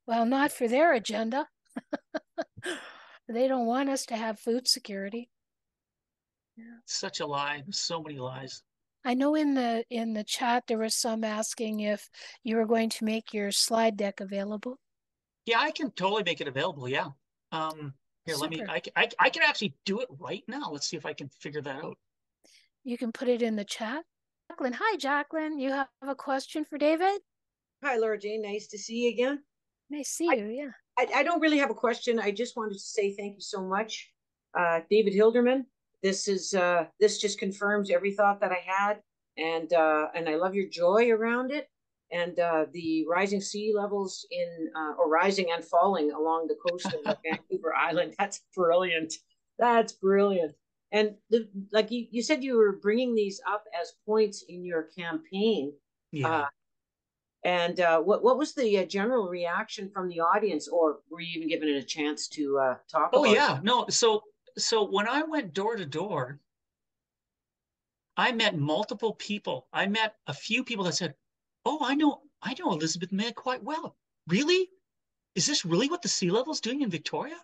Well, not for their agenda. They don't want us to have food security. Yeah. Such a lie. So many lies. I know in the chat there was some asking if you were going to make your slide deck available. Yeah, I can totally make it available. Yeah. Um, Here, let me. Super. I can actually do it right now. Let's see if I can figure that out. You can put it in the chat. Jacqueline, hi Jacqueline. You have a question for David? Hi, Laura Jane. Nice to see you again. Nice to see I, you. Yeah. I don't really have a question. I just wanted to say thank you so much, David Hilderman. This just confirms every thought that I had, and I love your joy around it, and the rising sea levels or rising and falling along the coast of Vancouver Island. That's brilliant. That's brilliant. And like you said, you were bringing these up as points in your campaign. Yeah. Uh, and what was the general reaction from the audience, or were you even given it a chance to talk Oh about it? yeah. No. So when I went door to door, I met multiple people. I met a few people that said, "Oh, I know Elizabeth May quite well. Really? Is this really what the sea level's doing in Victoria?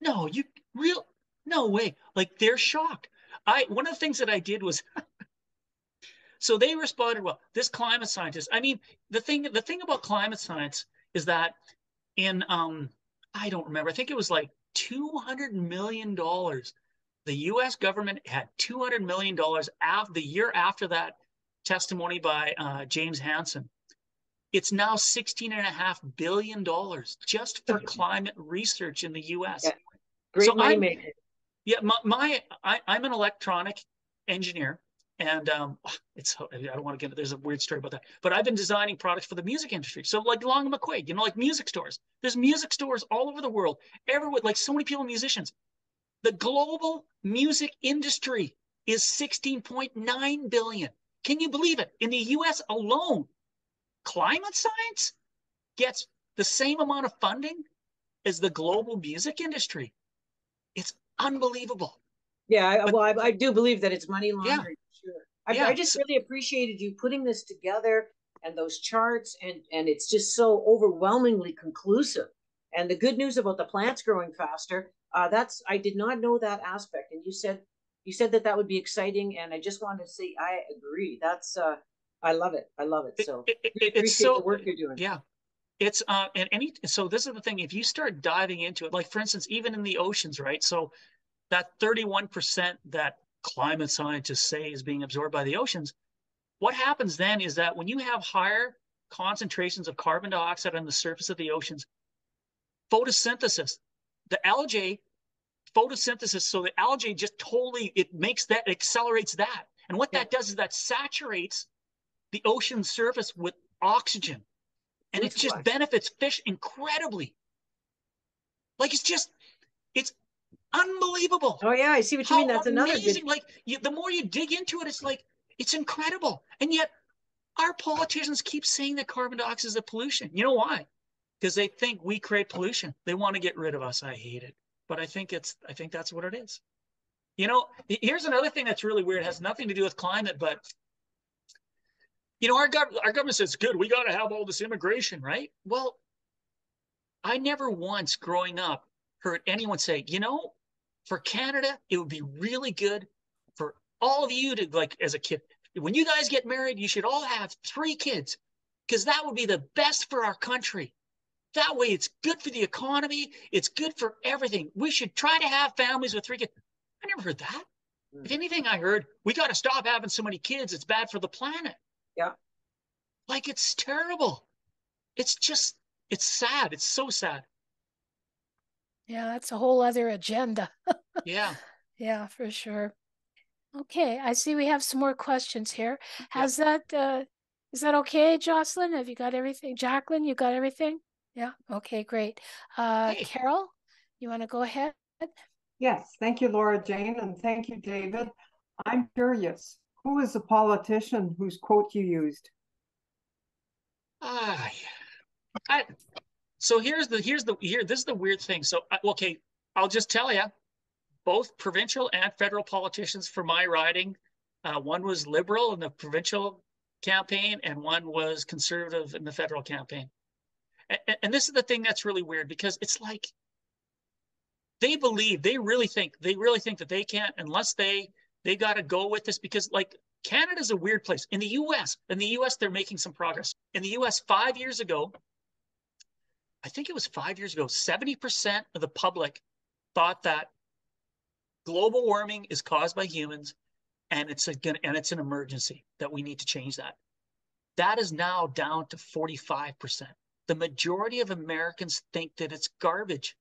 No, you real no way." Like they're shocked. I One of the things that I did was so they responded, well, this climate scientist, I mean, the thing about climate science is that in I don't remember, I think it was like $200 million. The US government had $200 million after the year after that testimony by James Hansen. It's now $16.5 billion just for climate research in the US. Yeah, So great money maker. yeah, I'm an electronic engineer, and I don't want to get into, there's a weird story about that, but I've been designing products for the music industry. So like Long and McQuaid, like music stores. There's music stores all over the world, everywhere. Like so many people, musicians. The global music industry is 16.9 billion. Can you believe it? In the US alone, climate science gets the same amount of funding as the global music industry. It's unbelievable. Yeah, But well, I do believe that it's money yeah, laundering for sure. I yeah. just really appreciated you putting this together and those charts, and it's just so overwhelmingly conclusive. And the good news about the plants growing faster, that's I did not know that aspect, and you said that that would be exciting, and I just wanted to say I agree. That's I love it. I love it. So really It's appreciate the so, work you're doing. yeah. It's and any so this is the thing. If you start diving into it, like for instance, even in the oceans, right? So that 31% that climate scientists say is being absorbed by the oceans, what happens then is that when you have higher concentrations of carbon dioxide on the surface of the oceans, photosynthesis, the algae photosynthesis, so the algae just totally, it makes that, it accelerates that. And what Yeah, that does is that saturates the ocean surface with oxygen. And food it just supply. benefits fish incredibly. Like it's unbelievable Oh yeah, I see what you mean. how That's another good. amazing. Like the more you dig into it, it's like it's incredible. And yet our politicians keep saying that carbon dioxide is a pollution. You know why? Because they think we create pollution. They want to get rid of us. I hate it. But I think that's what it is. You know, here's another thing that's really weird. It has nothing to do with climate, but you know, our government says good. We got to have all this immigration, right? Well, I never once growing up heard anyone say, you know, for Canada, it would be really good for all of you to, like, as a kid, when you guys get married, you should all have 3 kids because that would be the best for our country. That way, it's good for the economy. It's good for everything. We should try to have families with 3 kids. I never heard that. If anything, I heard we got to stop having so many kids. It's bad for the planet. Yeah. Like, it's terrible. It's just, it's sad. It's so sad. Yeah, that's a whole other agenda. Yeah. Yeah, for sure. Okay, I see we have some more questions here. Yeah. Has that is that okay, Jocelyn? Have you got everything? Jacqueline, you got everything? Yeah, okay, great. Hey. Carol, you want to go ahead? Yes, thank you, Laura Jane, and thank you, David. I'm curious, who is the politician whose quote you used? Ah, I, so this is the weird thing. So, okay, I'll just tell you, both provincial and federal politicians for my riding, one was liberal in the provincial campaign and one was conservative in the federal campaign. And this is the thing that's really weird because it's like they really think that they can't unless they got to go with this because like Canada's a weird place. In the US, they're making some progress. In the US 5 years ago, I think it was 5 years ago, 70% of the public thought that global warming is caused by humans and it's an emergency that we need to change that. That is now down to 45%. The majority of Americans think that it's garbage.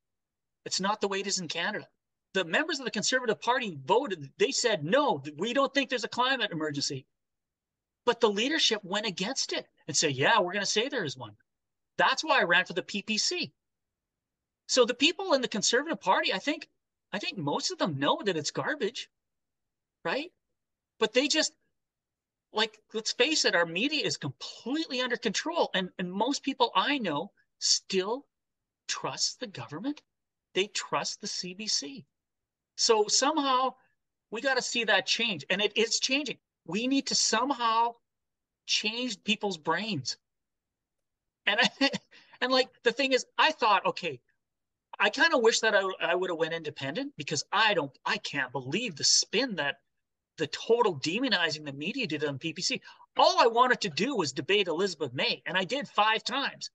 It's not the way it is in Canada. The members of the Conservative Party voted, they said, no, we don't think there's a climate emergency. But the leadership went against it and said, yeah, we're going to say there is one. That's why I ran for the PPC. So the people in the Conservative Party, I think most of them know that it's garbage, right? But they just, like, let's face it, our media is completely under control. And most people I know still trust the government. They trust the CBC. So somehow we got to see that change. And it is changing. We need to somehow change people's brains. And and like the thing is, I thought, okay, I kind of wish that I would have went independent because I can't believe the spin that the total demonizing the media did on PPC. All I wanted to do was debate Elizabeth May, and I did 5 times.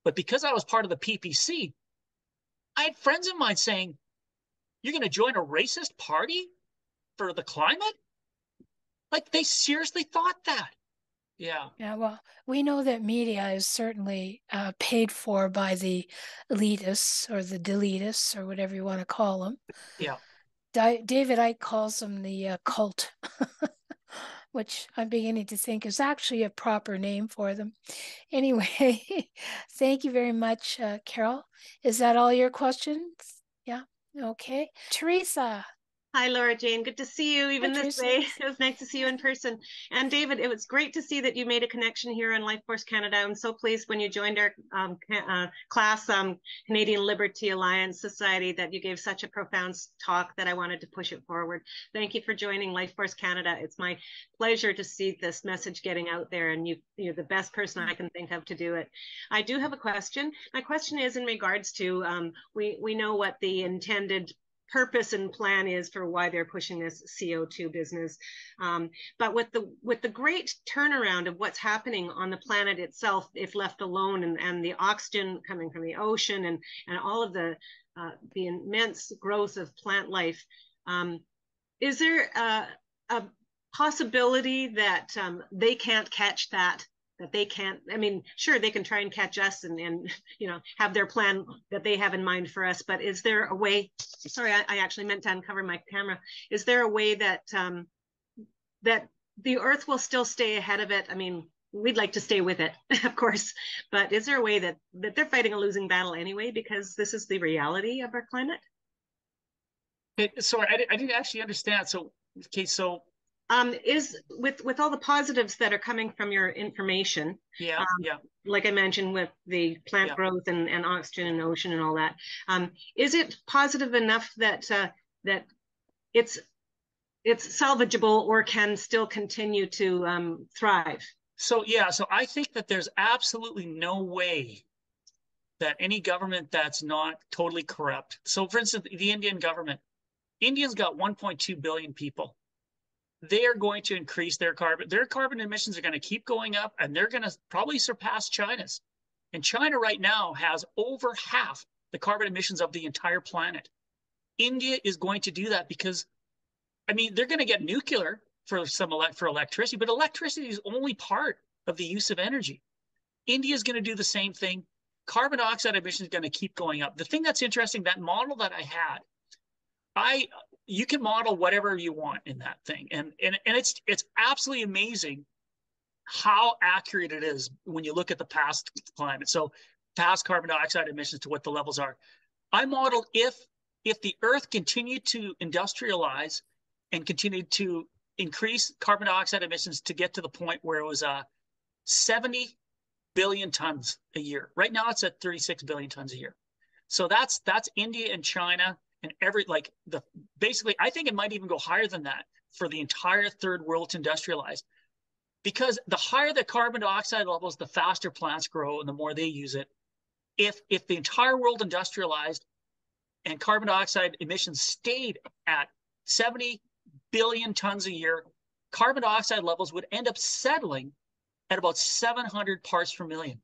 But because I was part of the PPC, I had friends of mine saying, you're going to join a racist party for the climate? Like, they seriously thought that. Yeah. Yeah, well, we know that media is certainly paid for by the elitists or the deletists or whatever you want to call them. Yeah. David Icke calls them the cult, which I'm beginning to think is actually a proper name for them. Anyway, thank you very much, Carol. Is that all your questions? Yeah, okay. Teresa, Hi, Laura Jane. Good to see you even Hi, this Tracy. way. It was nice to see you in person. And David, it was great to see that you made a connection here in Life Force Canada. I'm so pleased when you joined our class, Canadian Liberty Alliance Society, that you gave such a profound talk that I wanted to push it forward. Thank you for joining Life Force Canada. It's my pleasure to see this message getting out there, and you're the best person I can think of to do it. I do have a question. My question is in regards to, we know what the intended purpose and plan is for why they're pushing this CO2 business. But with the great turnaround of what's happening on the planet itself, if left alone, and the oxygen coming from the ocean, and all of the immense growth of plant life, is there a possibility that they can't catch that? That they can't, I mean, sure, they can try and catch us and have their plan that they have in mind for us, but is there a way, sorry, I actually meant to uncover my camera. Is there a way that that the Earth will still stay ahead of it? I mean, we'd like to stay with it, of course, but is there a way that they're fighting a losing battle anyway, because this is the reality of our climate? Sorry, I didn't actually understand. So, okay, so is with all the positives that are coming from your information, yeah, like I mentioned with the plant growth and oxygen and ocean and all that, is it positive enough that that it's salvageable or can still continue to thrive? So so I think that there's absolutely no way that any government that's not totally corrupt. So, for instance, the Indian government, India's got 1.2 billion people. They are going to increase their carbon emissions are going to keep going up, and they're going to probably surpass China's. And China right now has over half the carbon emissions of the entire planet. India is going to do that because, I mean, they're going to get nuclear for electricity, but electricity is only part of the use of energy. India is going to do the same thing. Carbon dioxide emissions are going to keep going up. The thing that's interesting, that model that I had, you can model whatever you want in that thing, and it's absolutely amazing how accurate it is when you look at the past climate. So past carbon dioxide emissions to what the levels are. I modeled if the Earth continued to industrialize and continued to increase carbon dioxide emissions to get to the point where it was 70 billion tons a year. Right now it's at 36 billion tons a year. So that's India and China. And basically, I think it might even go higher than that for the entire third world to industrialize. Because the higher the carbon dioxide levels, the faster plants grow and the more they use it. If the entire world industrialized and carbon dioxide emissions stayed at 70 billion tons a year, carbon dioxide levels would end up settling at about 700 parts per million.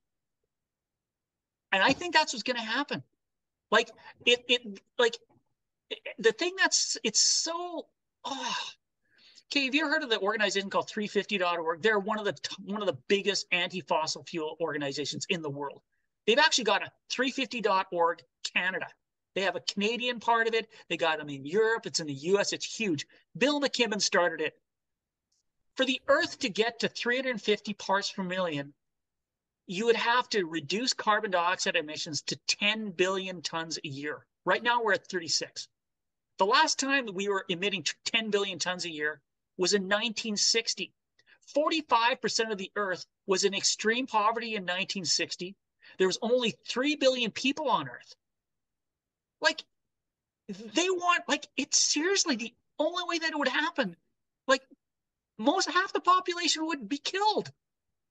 And I think that's what's going to happen. The thing it's so, okay, have you ever heard of the organization called 350.org? They're one of the biggest anti-fossil fuel organizations in the world. They've actually got a 350.org Canada. They have a Canadian part of it. They got them in Europe. It's in the US. It's huge. Bill McKibben started it. For the Earth to get to 350 parts per million, you would have to reduce carbon dioxide emissions to 10 billion tons a year. Right now, we're at 36. The last time we were emitting 10 billion tons a year was in 1960. 45% of the Earth was in extreme poverty in 1960. There was only 3 billion people on Earth. It's seriously the only way that it would happen. Half the population would be killed.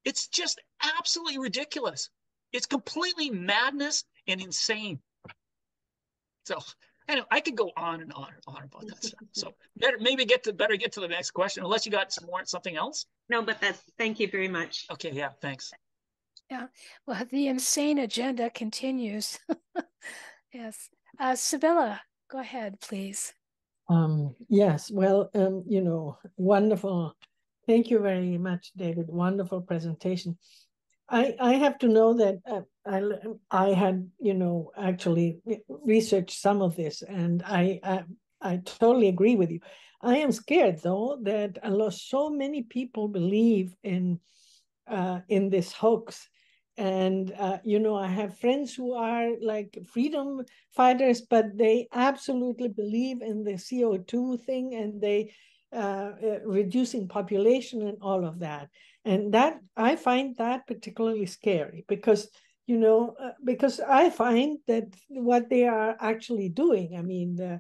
It's just absolutely ridiculous. It's completely madness and insane. So anyway, I could go on and on and on about that stuff. So better get to the next question, unless you got something else. No, but thank you very much. Okay, yeah, thanks. Yeah, well, the insane agenda continues. Yes, Sibylla, go ahead, please. Yes, well, wonderful. Thank you very much, David. Wonderful presentation. I have to know that I had, actually researched some of this, and I totally agree with you. I am scared, though, that so many people believe in this hoax, And, I have friends who are like freedom fighters, but they absolutely believe in the CO2 thing, and they reducing population and all of that. And that I find that particularly scary because, because I find that what they are actually doing,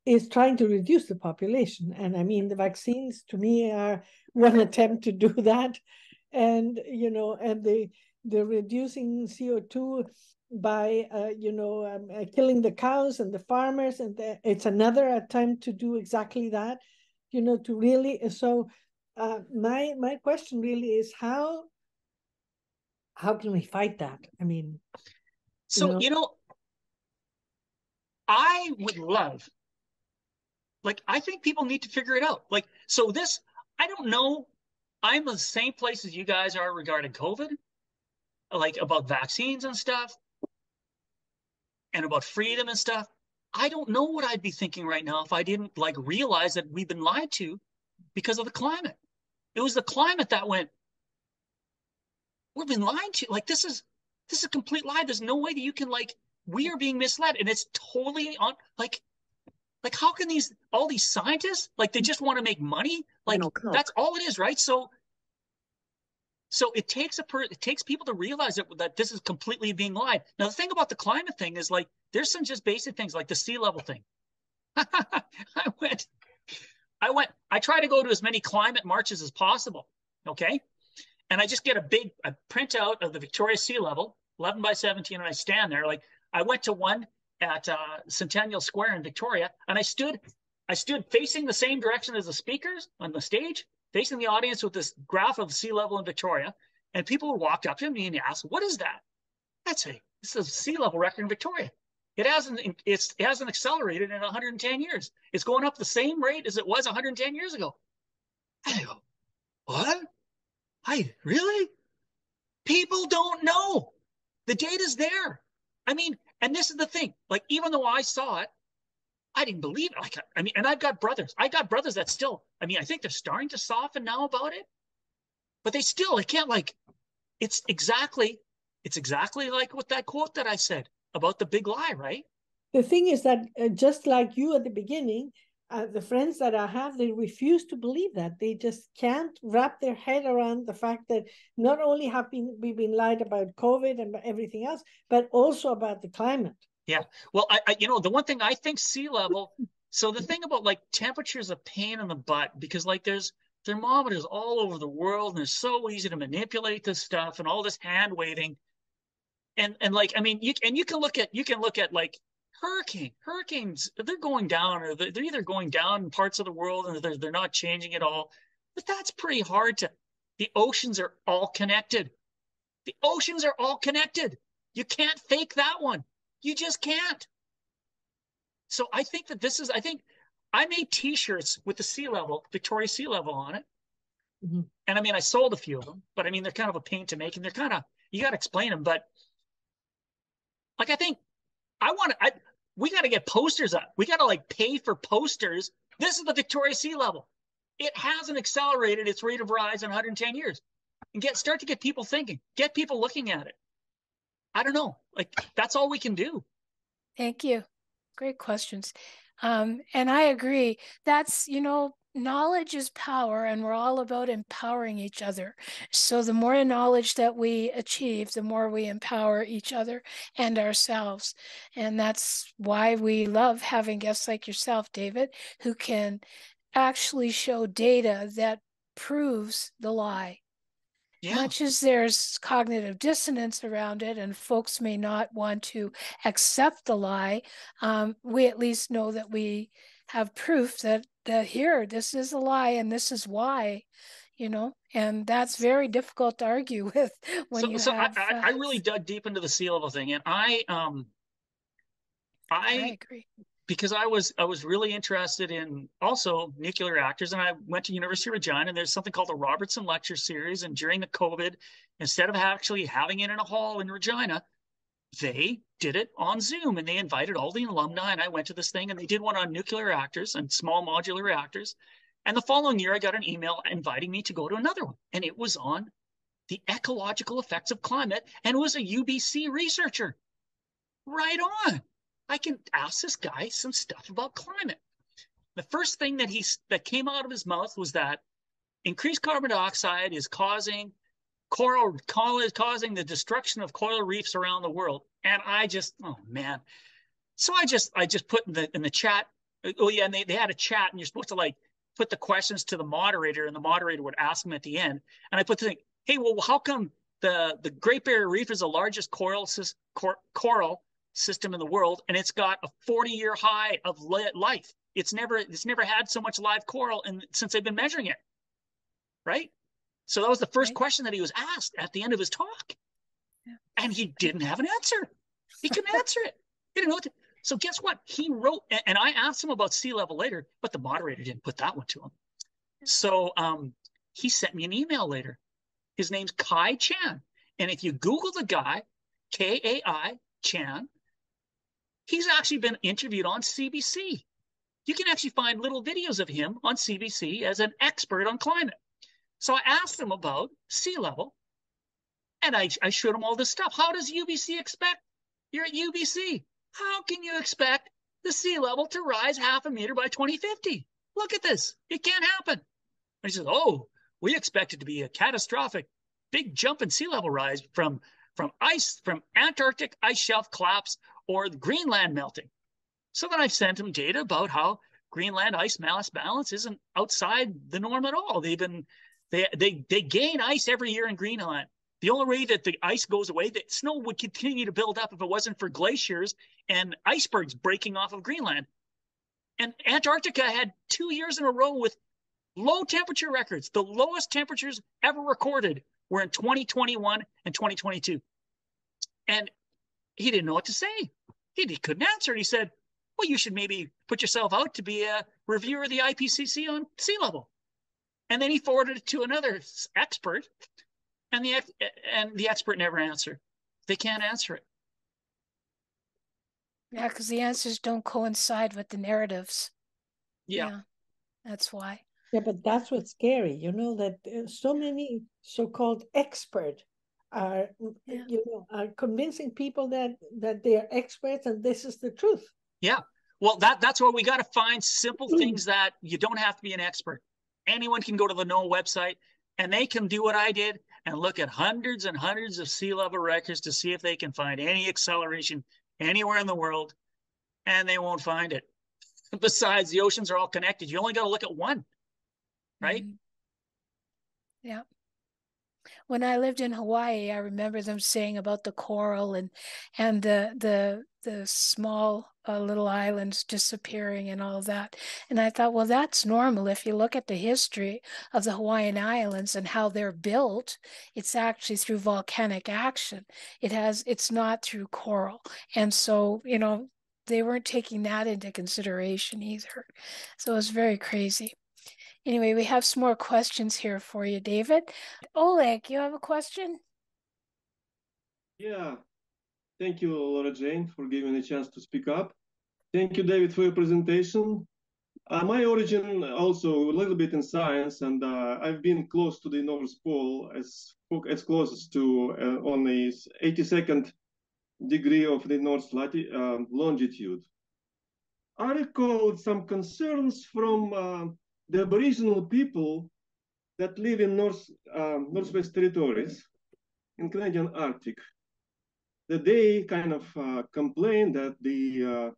is trying to reduce the population. And the vaccines to me are one attempt to do that. And, and the reducing CO2 by, killing the cows and the farmers. And it's another attempt to do exactly that, to really, so my question really is how can we fight that? So, I would love, I think people need to figure it out. So this, I don't know, I'm in the same place as you guys are regarding COVID, about vaccines and stuff, and about freedom and stuff. I don't know what I'd be thinking right now if I didn't realize that we've been lied to because of the climate. It was the climate that went, we've been lied to. This is a complete lie. There's no way that you can we are being misled, and it's totally on how can all these scientists they just want to make money? That's all it is, right? So it takes people to realize that this is completely being lied. Now the thing about the climate thing is there's some just basic things like the sea level thing. I try to go to as many climate marches as possible. Okay. And I just get a printout of the Victoria sea level, 11 by 17, and I stand there. I went to one at Centennial Square in Victoria, and I stood facing the same direction as the speakers on the stage, facing the audience with this graph of sea level in Victoria, and people walked up to me and asked, "What is that?" I'd say, "This is a sea level record in Victoria. It hasn't accelerated in 110 years. It's going up the same rate as it was 110 years ago." And I go, "What? Really? People don't know. The data's there. And this is the thing. Even though I saw it, I didn't believe it. And I've got brothers. I got brothers that still, I think they're starting to soften now about it, but they can't it's exactly like with that quote that I said about the big lie, right? The thing is that just like you at the beginning, the friends that I have, they refuse to believe that. They just can't wrap their head around the fact that not only have we been lied about COVID and everything else, but also about the climate. Yeah. Well, the one thing I think sea level. So the thing about temperature's a pain in the butt because there's thermometers all over the world and it's so easy to manipulate this stuff and all this hand waving. And you can look at hurricanes, they're going down, or they're either going down in parts of the world and they're not changing at all. But that's pretty hard the oceans are all connected. The oceans are all connected. You can't fake that one. You just can't. So I think that I made t-shirts with the sea level, Victoria sea level on it. Mm-hmm. And I sold a few of them, but they're kind of a pain to make and they're you got to explain them. But I think we got to get posters up. We got to pay for posters. This is the Victoria sea level. It hasn't accelerated its rate of rise in 110 years. And start to get people thinking, get people looking at it. I don't know. That's all we can do. Thank you. Great questions. And I agree. That's, knowledge is power, and we're all about empowering each other. So the more knowledge that we achieve, the more we empower each other and ourselves. And that's why we love having guests like yourself, David, who can actually show data that proves the lie. Yeah. Much as there's cognitive dissonance around it and folks may not want to accept the lie, we at least know that we have proof that here, this is a lie and this is why, and that's very difficult to argue with when you have... I really dug deep into the sea level thing, and I agree. Because I was really interested in also nuclear reactors, and I went to University of Regina, and there's something called the Robertson Lecture Series. And during the COVID, instead of actually having it in a hall in Regina, they did it on Zoom, and they invited all the alumni. And I went to this thing, and they did one on nuclear reactors and small modular reactors. And the following year, I got an email inviting me to go to another one, and it was on the ecological effects of climate, and was a UBC researcher. Right on. I can ask this guy some stuff about climate. The first thing that came out of his mouth was that increased carbon dioxide is causing the destruction of coral reefs around the world. And I just, oh man. So I just put in the chat. Oh yeah, and they had a chat, and you're supposed to like put the questions to the moderator, and the moderator would ask them at the end. And I put the thing, hey, well, how come the Great Barrier Reef is the largest coral system in the world, and it's got a 40-year high of life? It's never had so much live coral since they've been measuring it, right? So that was the first question that he was asked at the end of his talk, and he didn't have an answer. He couldn't answer it. He didn't know what to. So guess what? He wrote, and I asked him about sea level later, but the moderator didn't put that one to him. So he sent me an email later. His name's Kai Chan. And if you Google the guy, Kai Chan, he's actually been interviewed on CBC. You can actually find little videos of him on CBC as an expert on climate. So I asked him about sea level, and I showed him all this stuff. How does UBC expect? You're at UBC. How can you expect the sea level to rise 0.5 meter by 2050? Look at this. It can't happen. And he says, oh, we expect it to be a catastrophic big jump in sea level rise from Antarctic ice shelf collapse or Greenland melting. So then I've sent him data about how Greenland ice mass balance isn't outside the norm at all. They gain ice every year in Greenland. The only way that the ice goes away, that snow would continue to build up if it wasn't for glaciers and icebergs breaking off of Greenland. And Antarctica had 2 years in a row with low temperature records. The lowest temperatures ever recorded were in 2021 and 2022. And he didn't know what to say. He couldn't answer. He said, well, you should maybe put yourself out to be a reviewer of the IPCC on sea level. And then he forwarded it to another expert, and the expert never answered. They can't answer it. Yeah, because the answers don't coincide with the narratives. Yeah. That's why. Yeah, but that's what's scary, that so many so-called experts are, are convincing people that they are experts and this is the truth. Yeah. Well, that's where we got to find simple things that you don't have to be an expert. Anyone can go to the NOAA website and they can do what I did and look at hundreds and hundreds of sea level records to see if they can find any acceleration anywhere in the world, and they won't find it. Besides, the oceans are all connected. You only got to look at one, right? Mm-hmm. Yeah. When I lived in Hawaii, I remember them saying about the coral and the small little islands disappearing and all of that. And I thought, well, that's normal. If you look at the history of the Hawaiian Islands and how they're built, it's actually through volcanic action. It's not through coral. And so, they weren't taking that into consideration either. So it was very crazy. Anyway, we have some more questions here for you, David. Oleg, you have a question? Yeah. Thank you, Laura Jane, for giving me a chance to speak up. Thank you, David, for your presentation. My origin also a little bit in science, and I've been close to the North Pole, as close as to on the 82nd degree of the North longitude. I recall some concerns from the Aboriginal people that live in Northwest Territories in Canadian Arctic, that they kind of complain that the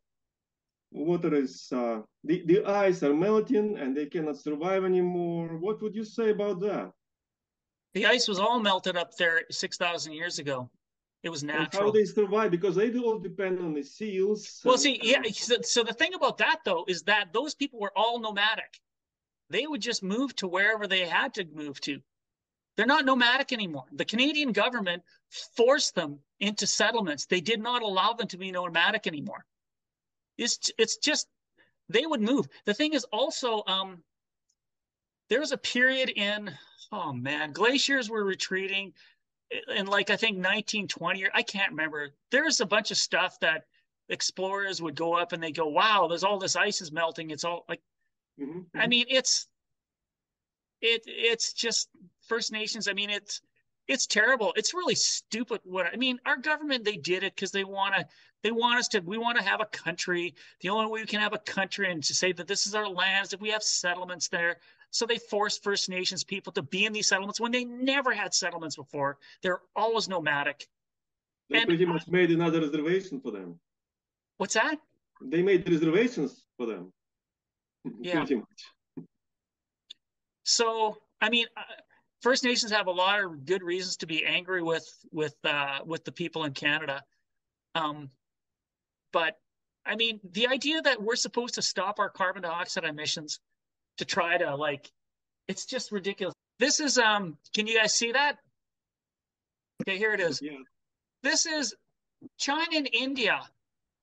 water is, the ice are melting and they cannot survive anymore. What would you say about that? The ice was all melted up there 6,000 years ago. It was natural. And how they survive, because they do all depend on the seals. Well, see, yeah. So the thing about that, though, is that those people were all nomadic. They would just move to wherever they had to move to. They're not nomadic anymore. The Canadian government forced them into settlements. They did not allow them to be nomadic anymore. It's just, they would move. The thing is also, there was a period in, glaciers were retreating in I think 1920, or I can't remember. There's a bunch of stuff that explorers would go up and they go, wow, there's all this ice is melting. It's all like, I mean, it's just First Nations. I mean, It's terrible. It's really stupid. Our government, they did it because they want us to, we want to have a country. The only way we can have a country and to say that this is our lands, if we have settlements there. So they force First Nations people to be in these settlements when they never had settlements before. They're always nomadic. They pretty much made another reservation for them. What's that? They made reservations for them. Yeah. Pretty much. So, First Nations have a lot of good reasons to be angry with the people in Canada. But the idea that we're supposed to stop our carbon dioxide emissions to try to it's just ridiculous. This is can you guys see that? Okay, here it is. Yeah. This is China and India.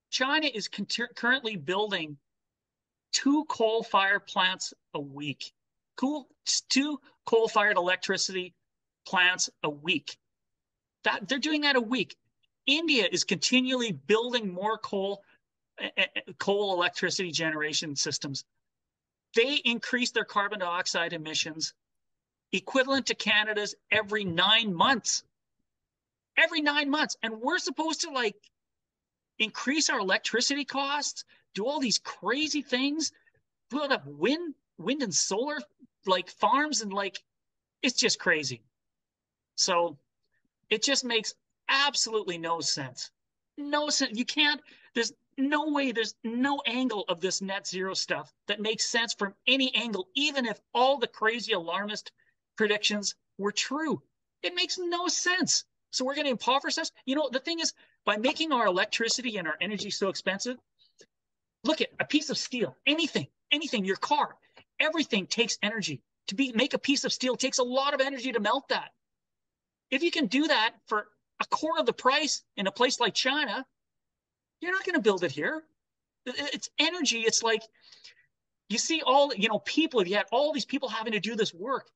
China is currently building 2 coal-fired plants a week. Two coal-fired electricity plants a week. They're doing that a week. India is continually building more coal electricity generation systems. They increase their carbon dioxide emissions equivalent to Canada's every 9 months. Every 9 months. And we're supposed to increase our electricity costs, do all these crazy things, build up wind and solar farms, and it's just crazy. So it just makes absolutely no sense. No sense. You can't, there's no way, there's no angle of this net zero stuff that makes sense from any angle, even if all the crazy alarmist predictions were true. It makes no sense. So we're going to impoverish us. The thing is, by making our electricity and our energy so expensive, look at a piece of steel, anything, your car, everything takes energy. Make a piece of steel takes a lot of energy to melt that. If you can do that for a quarter of the price in a place like China, you're not going to build it here. It's energy. It's you see people, if you had all these people having to do this work,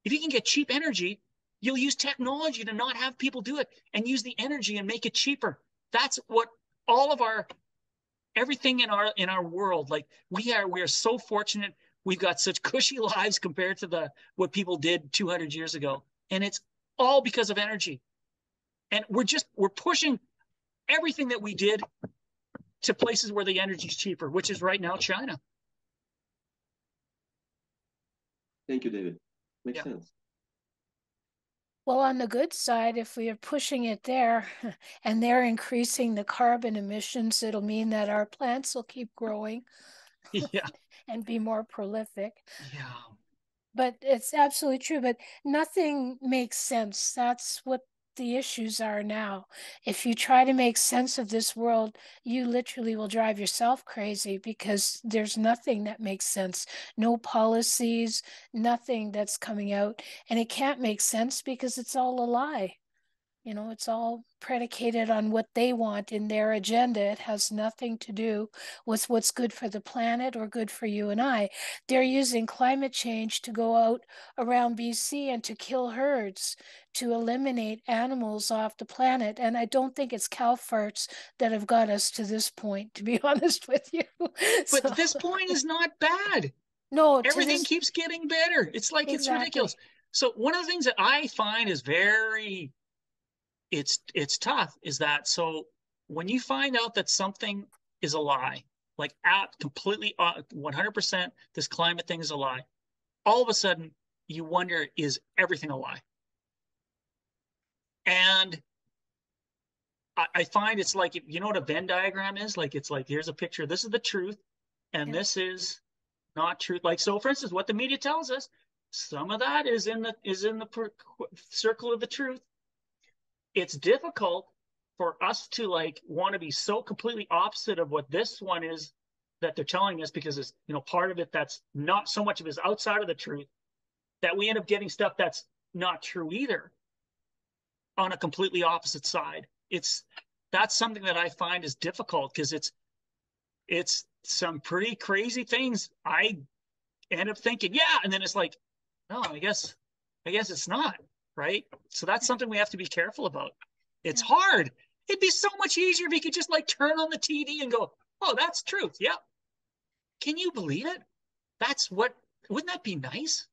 if you can get cheap energy, you'll use technology to not have people do it and use the energy and make it cheaper. That's what all of everything in our world, we are so fortunate. We've got such cushy lives compared to what people did 200 years ago. And it's all because of energy. And we're pushing everything that we did to places where the energy is cheaper, which is right now China. Thank you, David. Makes sense. Well, on the good side, if we are pushing it there and they're increasing the carbon emissions, it'll mean that our plants will keep growing. Yeah. And be more prolific. Yeah. But it's absolutely true. But nothing makes sense. That's what the issues are now. If you try to make sense of this world, you literally will drive yourself crazy because there's nothing that makes sense. No policies, nothing that's coming out. And it can't make sense because it's all a lie. It's all predicated on what they want in their agenda. It has nothing to do with what's good for the planet or good for you and I. They're using climate change to go out around BC and to kill herds, to eliminate animals off the planet. And I don't think it's cow farts that have got us to this point, to be honest with you. But this point is not bad. No, everything keeps getting better. It's exactly. It's ridiculous. So one of the things that I find is it's tough is that, so when you find out that something is a lie, completely 100%, this climate thing is a lie, all of a sudden you wonder, is everything a lie? And I find it's you know what a Venn diagram is? Here's a picture, this is the truth, and this is not truth. So for instance, what the media tells us, some of that is in the circle of the truth. It's difficult for us to want to be so completely opposite of what this one is that they're telling us, because it's part of it that's not so much of it is outside of the truth, that we end up getting stuff that's not true either on a completely opposite side. That's something that I find is difficult, because it's some pretty crazy things. I end up thinking, yeah, and then it's no, I guess it's not. Right? So that's something we have to be careful about. It's hard. It'd be so much easier if you could just turn on the TV and go, oh, that's truth. Yeah. Can you believe it? Wouldn't that be nice?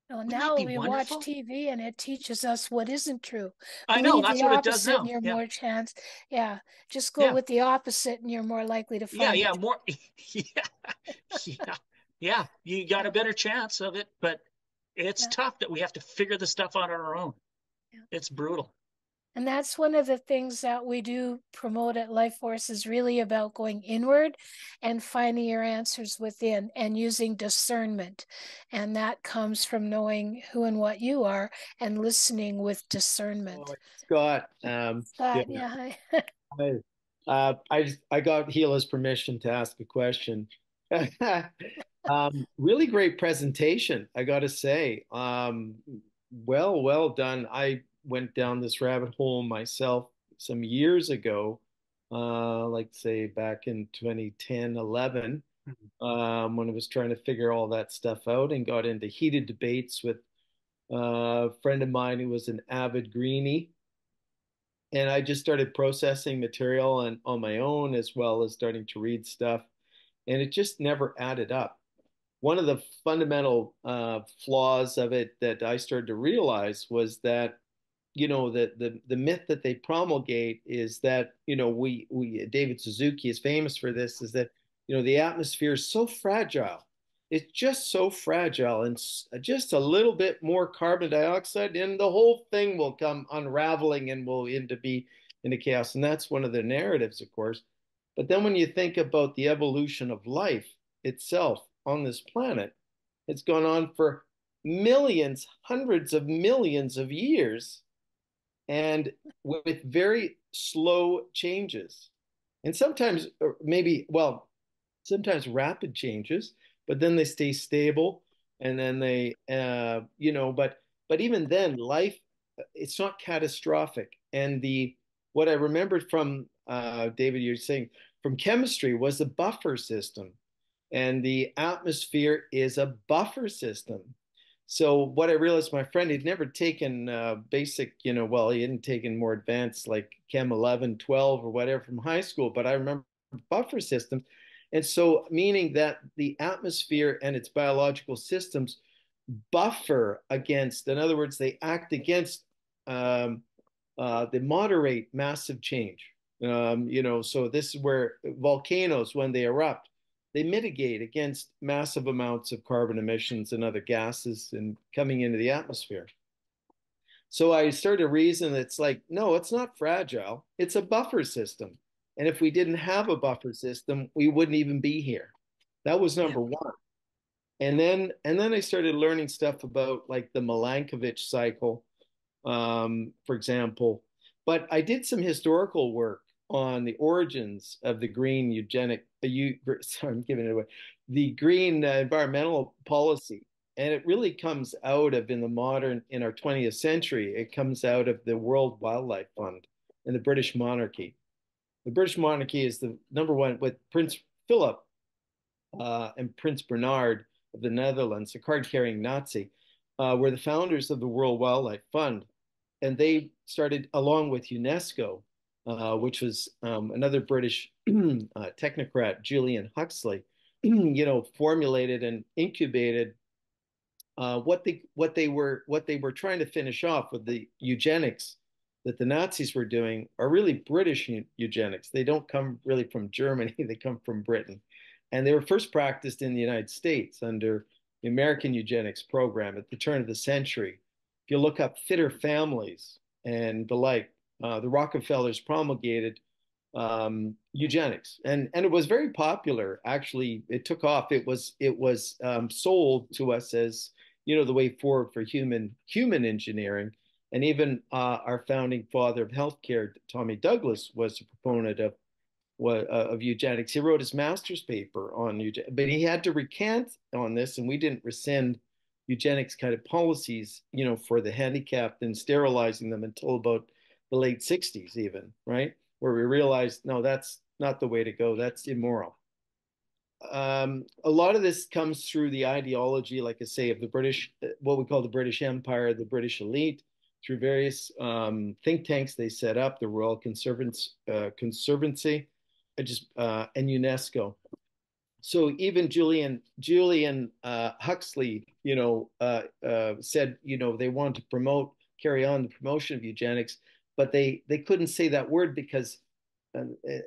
Well, Wouldn't that now be we watch wonderful? TV and it teaches us what isn't true. I know, Believe that's the what it does opposite and now. you're Yeah. more chance. Yeah, just go Yeah. with the opposite and you're more likely to Yeah. find Yeah. it. More. Yeah. Yeah. Yeah. You got a better chance of it, but it's Yeah. tough that we have to figure the stuff out on our own. Yeah. It's brutal. And that's one of the things that we do promote at Life Force is really about going inward and finding your answers within and using discernment. And that comes from knowing who and what you are and listening with discernment. Oh, Scott, Scott, yeah. I got Gila's permission to ask a question. Really great presentation, I got to say. Well done. I went down this rabbit hole myself some years ago, like say back in 2010, 11, when I was trying to figure all that stuff out and got into heated debates with a friend of mine who was an avid greenie. And I just started processing material on my own as well as starting to read stuff. And it just never added up. One of the fundamental flaws of it that I started to realize was that, the myth that they promulgate is that, we David Suzuki is famous for this, is that, the atmosphere is so fragile. It's just so fragile, and just a little bit more carbon dioxide, and the whole thing will come unraveling and will into chaos. And that's one of the narratives, of course. But then when you think about the evolution of life itself on this planet, it's gone on for millions, hundreds of millions of years, and with very slow changes. And sometimes, sometimes rapid changes, but then they stay stable, and then but even then, life, it's not catastrophic. And what I remembered from David, you're saying from chemistry was a buffer system, and the atmosphere is a buffer system. So what I realized, my friend, he'd never taken basic, he hadn't taken more advanced like Chem 11, 12 or whatever from high school, but I remember buffer systems. And so meaning that the atmosphere and its biological systems buffer against, in other words, they act against, they moderate massive change. So this is where volcanoes, when they erupt, they mitigate against massive amounts of carbon emissions and other gases and coming into the atmosphere. So I started to reason it's like, no, it's not fragile. It's a buffer system. And if we didn't have a buffer system, we wouldn't even be here. That was number one. And then I started learning stuff about like the Milankovitch cycle, for example. But I did some historical work on the origins of the green sorry, I'm giving it away, the green environmental policy. And it really comes out of, in our 20th century, it comes out of the World Wildlife Fund and the British monarchy. The British monarchy is the number one, with Prince Philip and Prince Bernard of the Netherlands, a card-carrying Nazi, were the founders of the World Wildlife Fund. And they started, along with UNESCO, which was another British technocrat, Julian Huxley, formulated and incubated what they were trying to finish off with the eugenics that the Nazis were doing are really British eugenics. They don't come really from Germany, they come from Britain. And they were first practiced in the United States under the American eugenics program at the turn of the century. If you look up fitter families and the like, the Rockefellers promulgated eugenics, and it was very popular. Actually, it took off. It was sold to us as the way forward for human engineering. And even our founding father of healthcare, Tommy Douglas, was a proponent of eugenics. He wrote his master's paper on eugenics, but he had to recant on this, and we didn't rescind eugenics kind of policies, for the handicapped and sterilizing them until about the late 60s, even, right? Where we realized, no, that's not the way to go. That's immoral. A lot of this comes through the ideology, like I say, of the British, what we call the British Empire, the British elite, through various think tanks they set up, the Royal Conservancy, and UNESCO. So even Julian Huxley, said, they want to carry on the promotion of eugenics, but they couldn't say that word because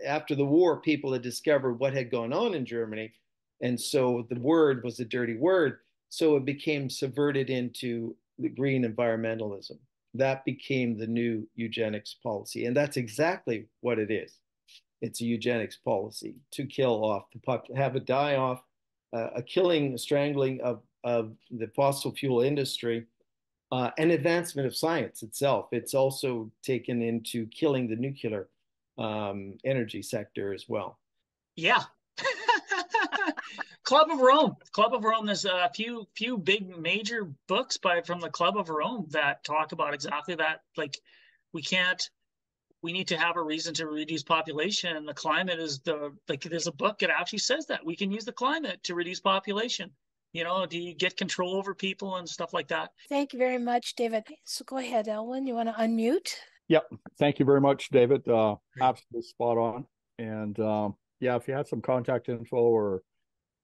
after the war, people had discovered what had gone on in Germany, and so the word was a dirty word. So it became subverted into the green environmentalism. That became the new eugenics policy, and that's exactly what it is. It's a eugenics policy to kill off have it die off, a killing, a strangling of the fossil fuel industry, and advancement of science itself. It's also taken into killing the nuclear energy sector as well. Yeah. Club of Rome. There's a few big major books from the Club of Rome that talk about exactly that. Like, we need to have a reason to reduce population, and the climate is there's a book that actually says that we can use the climate to reduce population. Do you get control over people and stuff like that? Thank you very much, David. So go ahead, Elwin. You want to unmute? Yep. Thank you very much, David. Absolutely spot on. And yeah, if you have some contact info or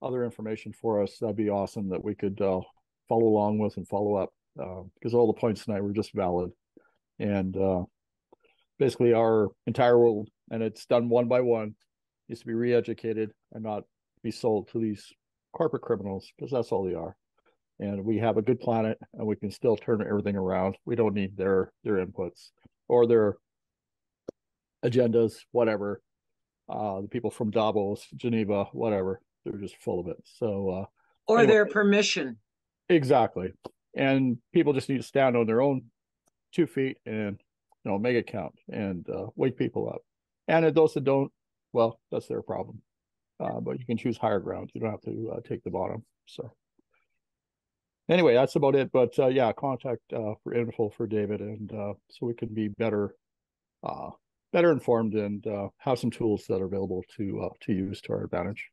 other information for us, that'd be awesome that we could follow along with and follow up, because all the points tonight were just valid. And basically our entire world, and it's done one by one, needs to be re-educated and not be sold to these corporate criminals, because that's all they are. And we have a good planet, and we can still turn everything around. We don't need their inputs or their agendas, whatever. The people from Davos, Geneva, whatever, they're just full of it. So or anyway, their permission. Exactly. And people just need to stand on their own 2 feet and make it count and wake people up. And those that don't, well, that's their problem. But you can choose higher ground. You don't have to take the bottom. So anyway, that's about it. But yeah, contact for info for David, and so we can be better informed and have some tools that are available to use to our advantage.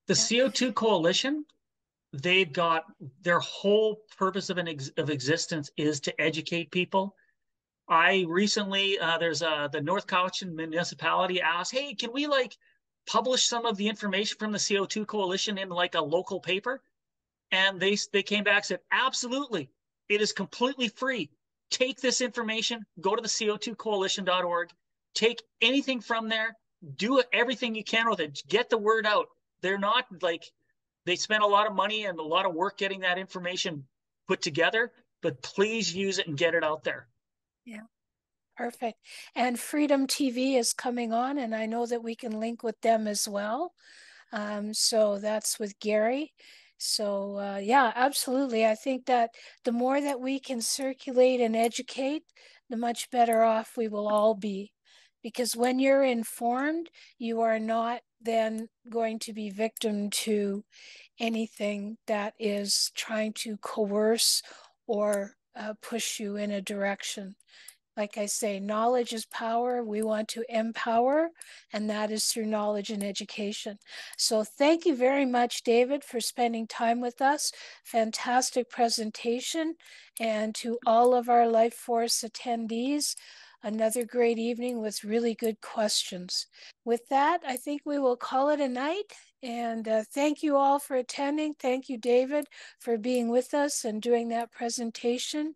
The CO2 Coalition, they've got their whole purpose of existence is to educate people. I recently, there's the North Cowichan municipality asked, hey, can we publish some of the information from the CO2 Coalition in a local paper? And they came back and said, absolutely, it is completely free. Take this information, go to the co2coalition.org, take anything from there, do everything you can with it, get the word out. They're not they spent a lot of money and a lot of work getting that information put together, but please use it and get it out there. Yeah, perfect. And Freedom TV is coming on, and I know that we can link with them as well. So that's with Gary. So yeah, absolutely. I think that the more that we can circulate and educate, the much better off we will all be. Because when you're informed, you are not then going to be victim to anything that is trying to coerce or push you in a direction. Like I say, knowledge is power. We want to empower, and that is through knowledge and education. So thank you very much, David, for spending time with us. Fantastic presentation. And to all of our Life Force attendees, another great evening with really good questions. With that, I think we will call it a night. And thank you all for attending. Thank you, David, for being with us and doing that presentation.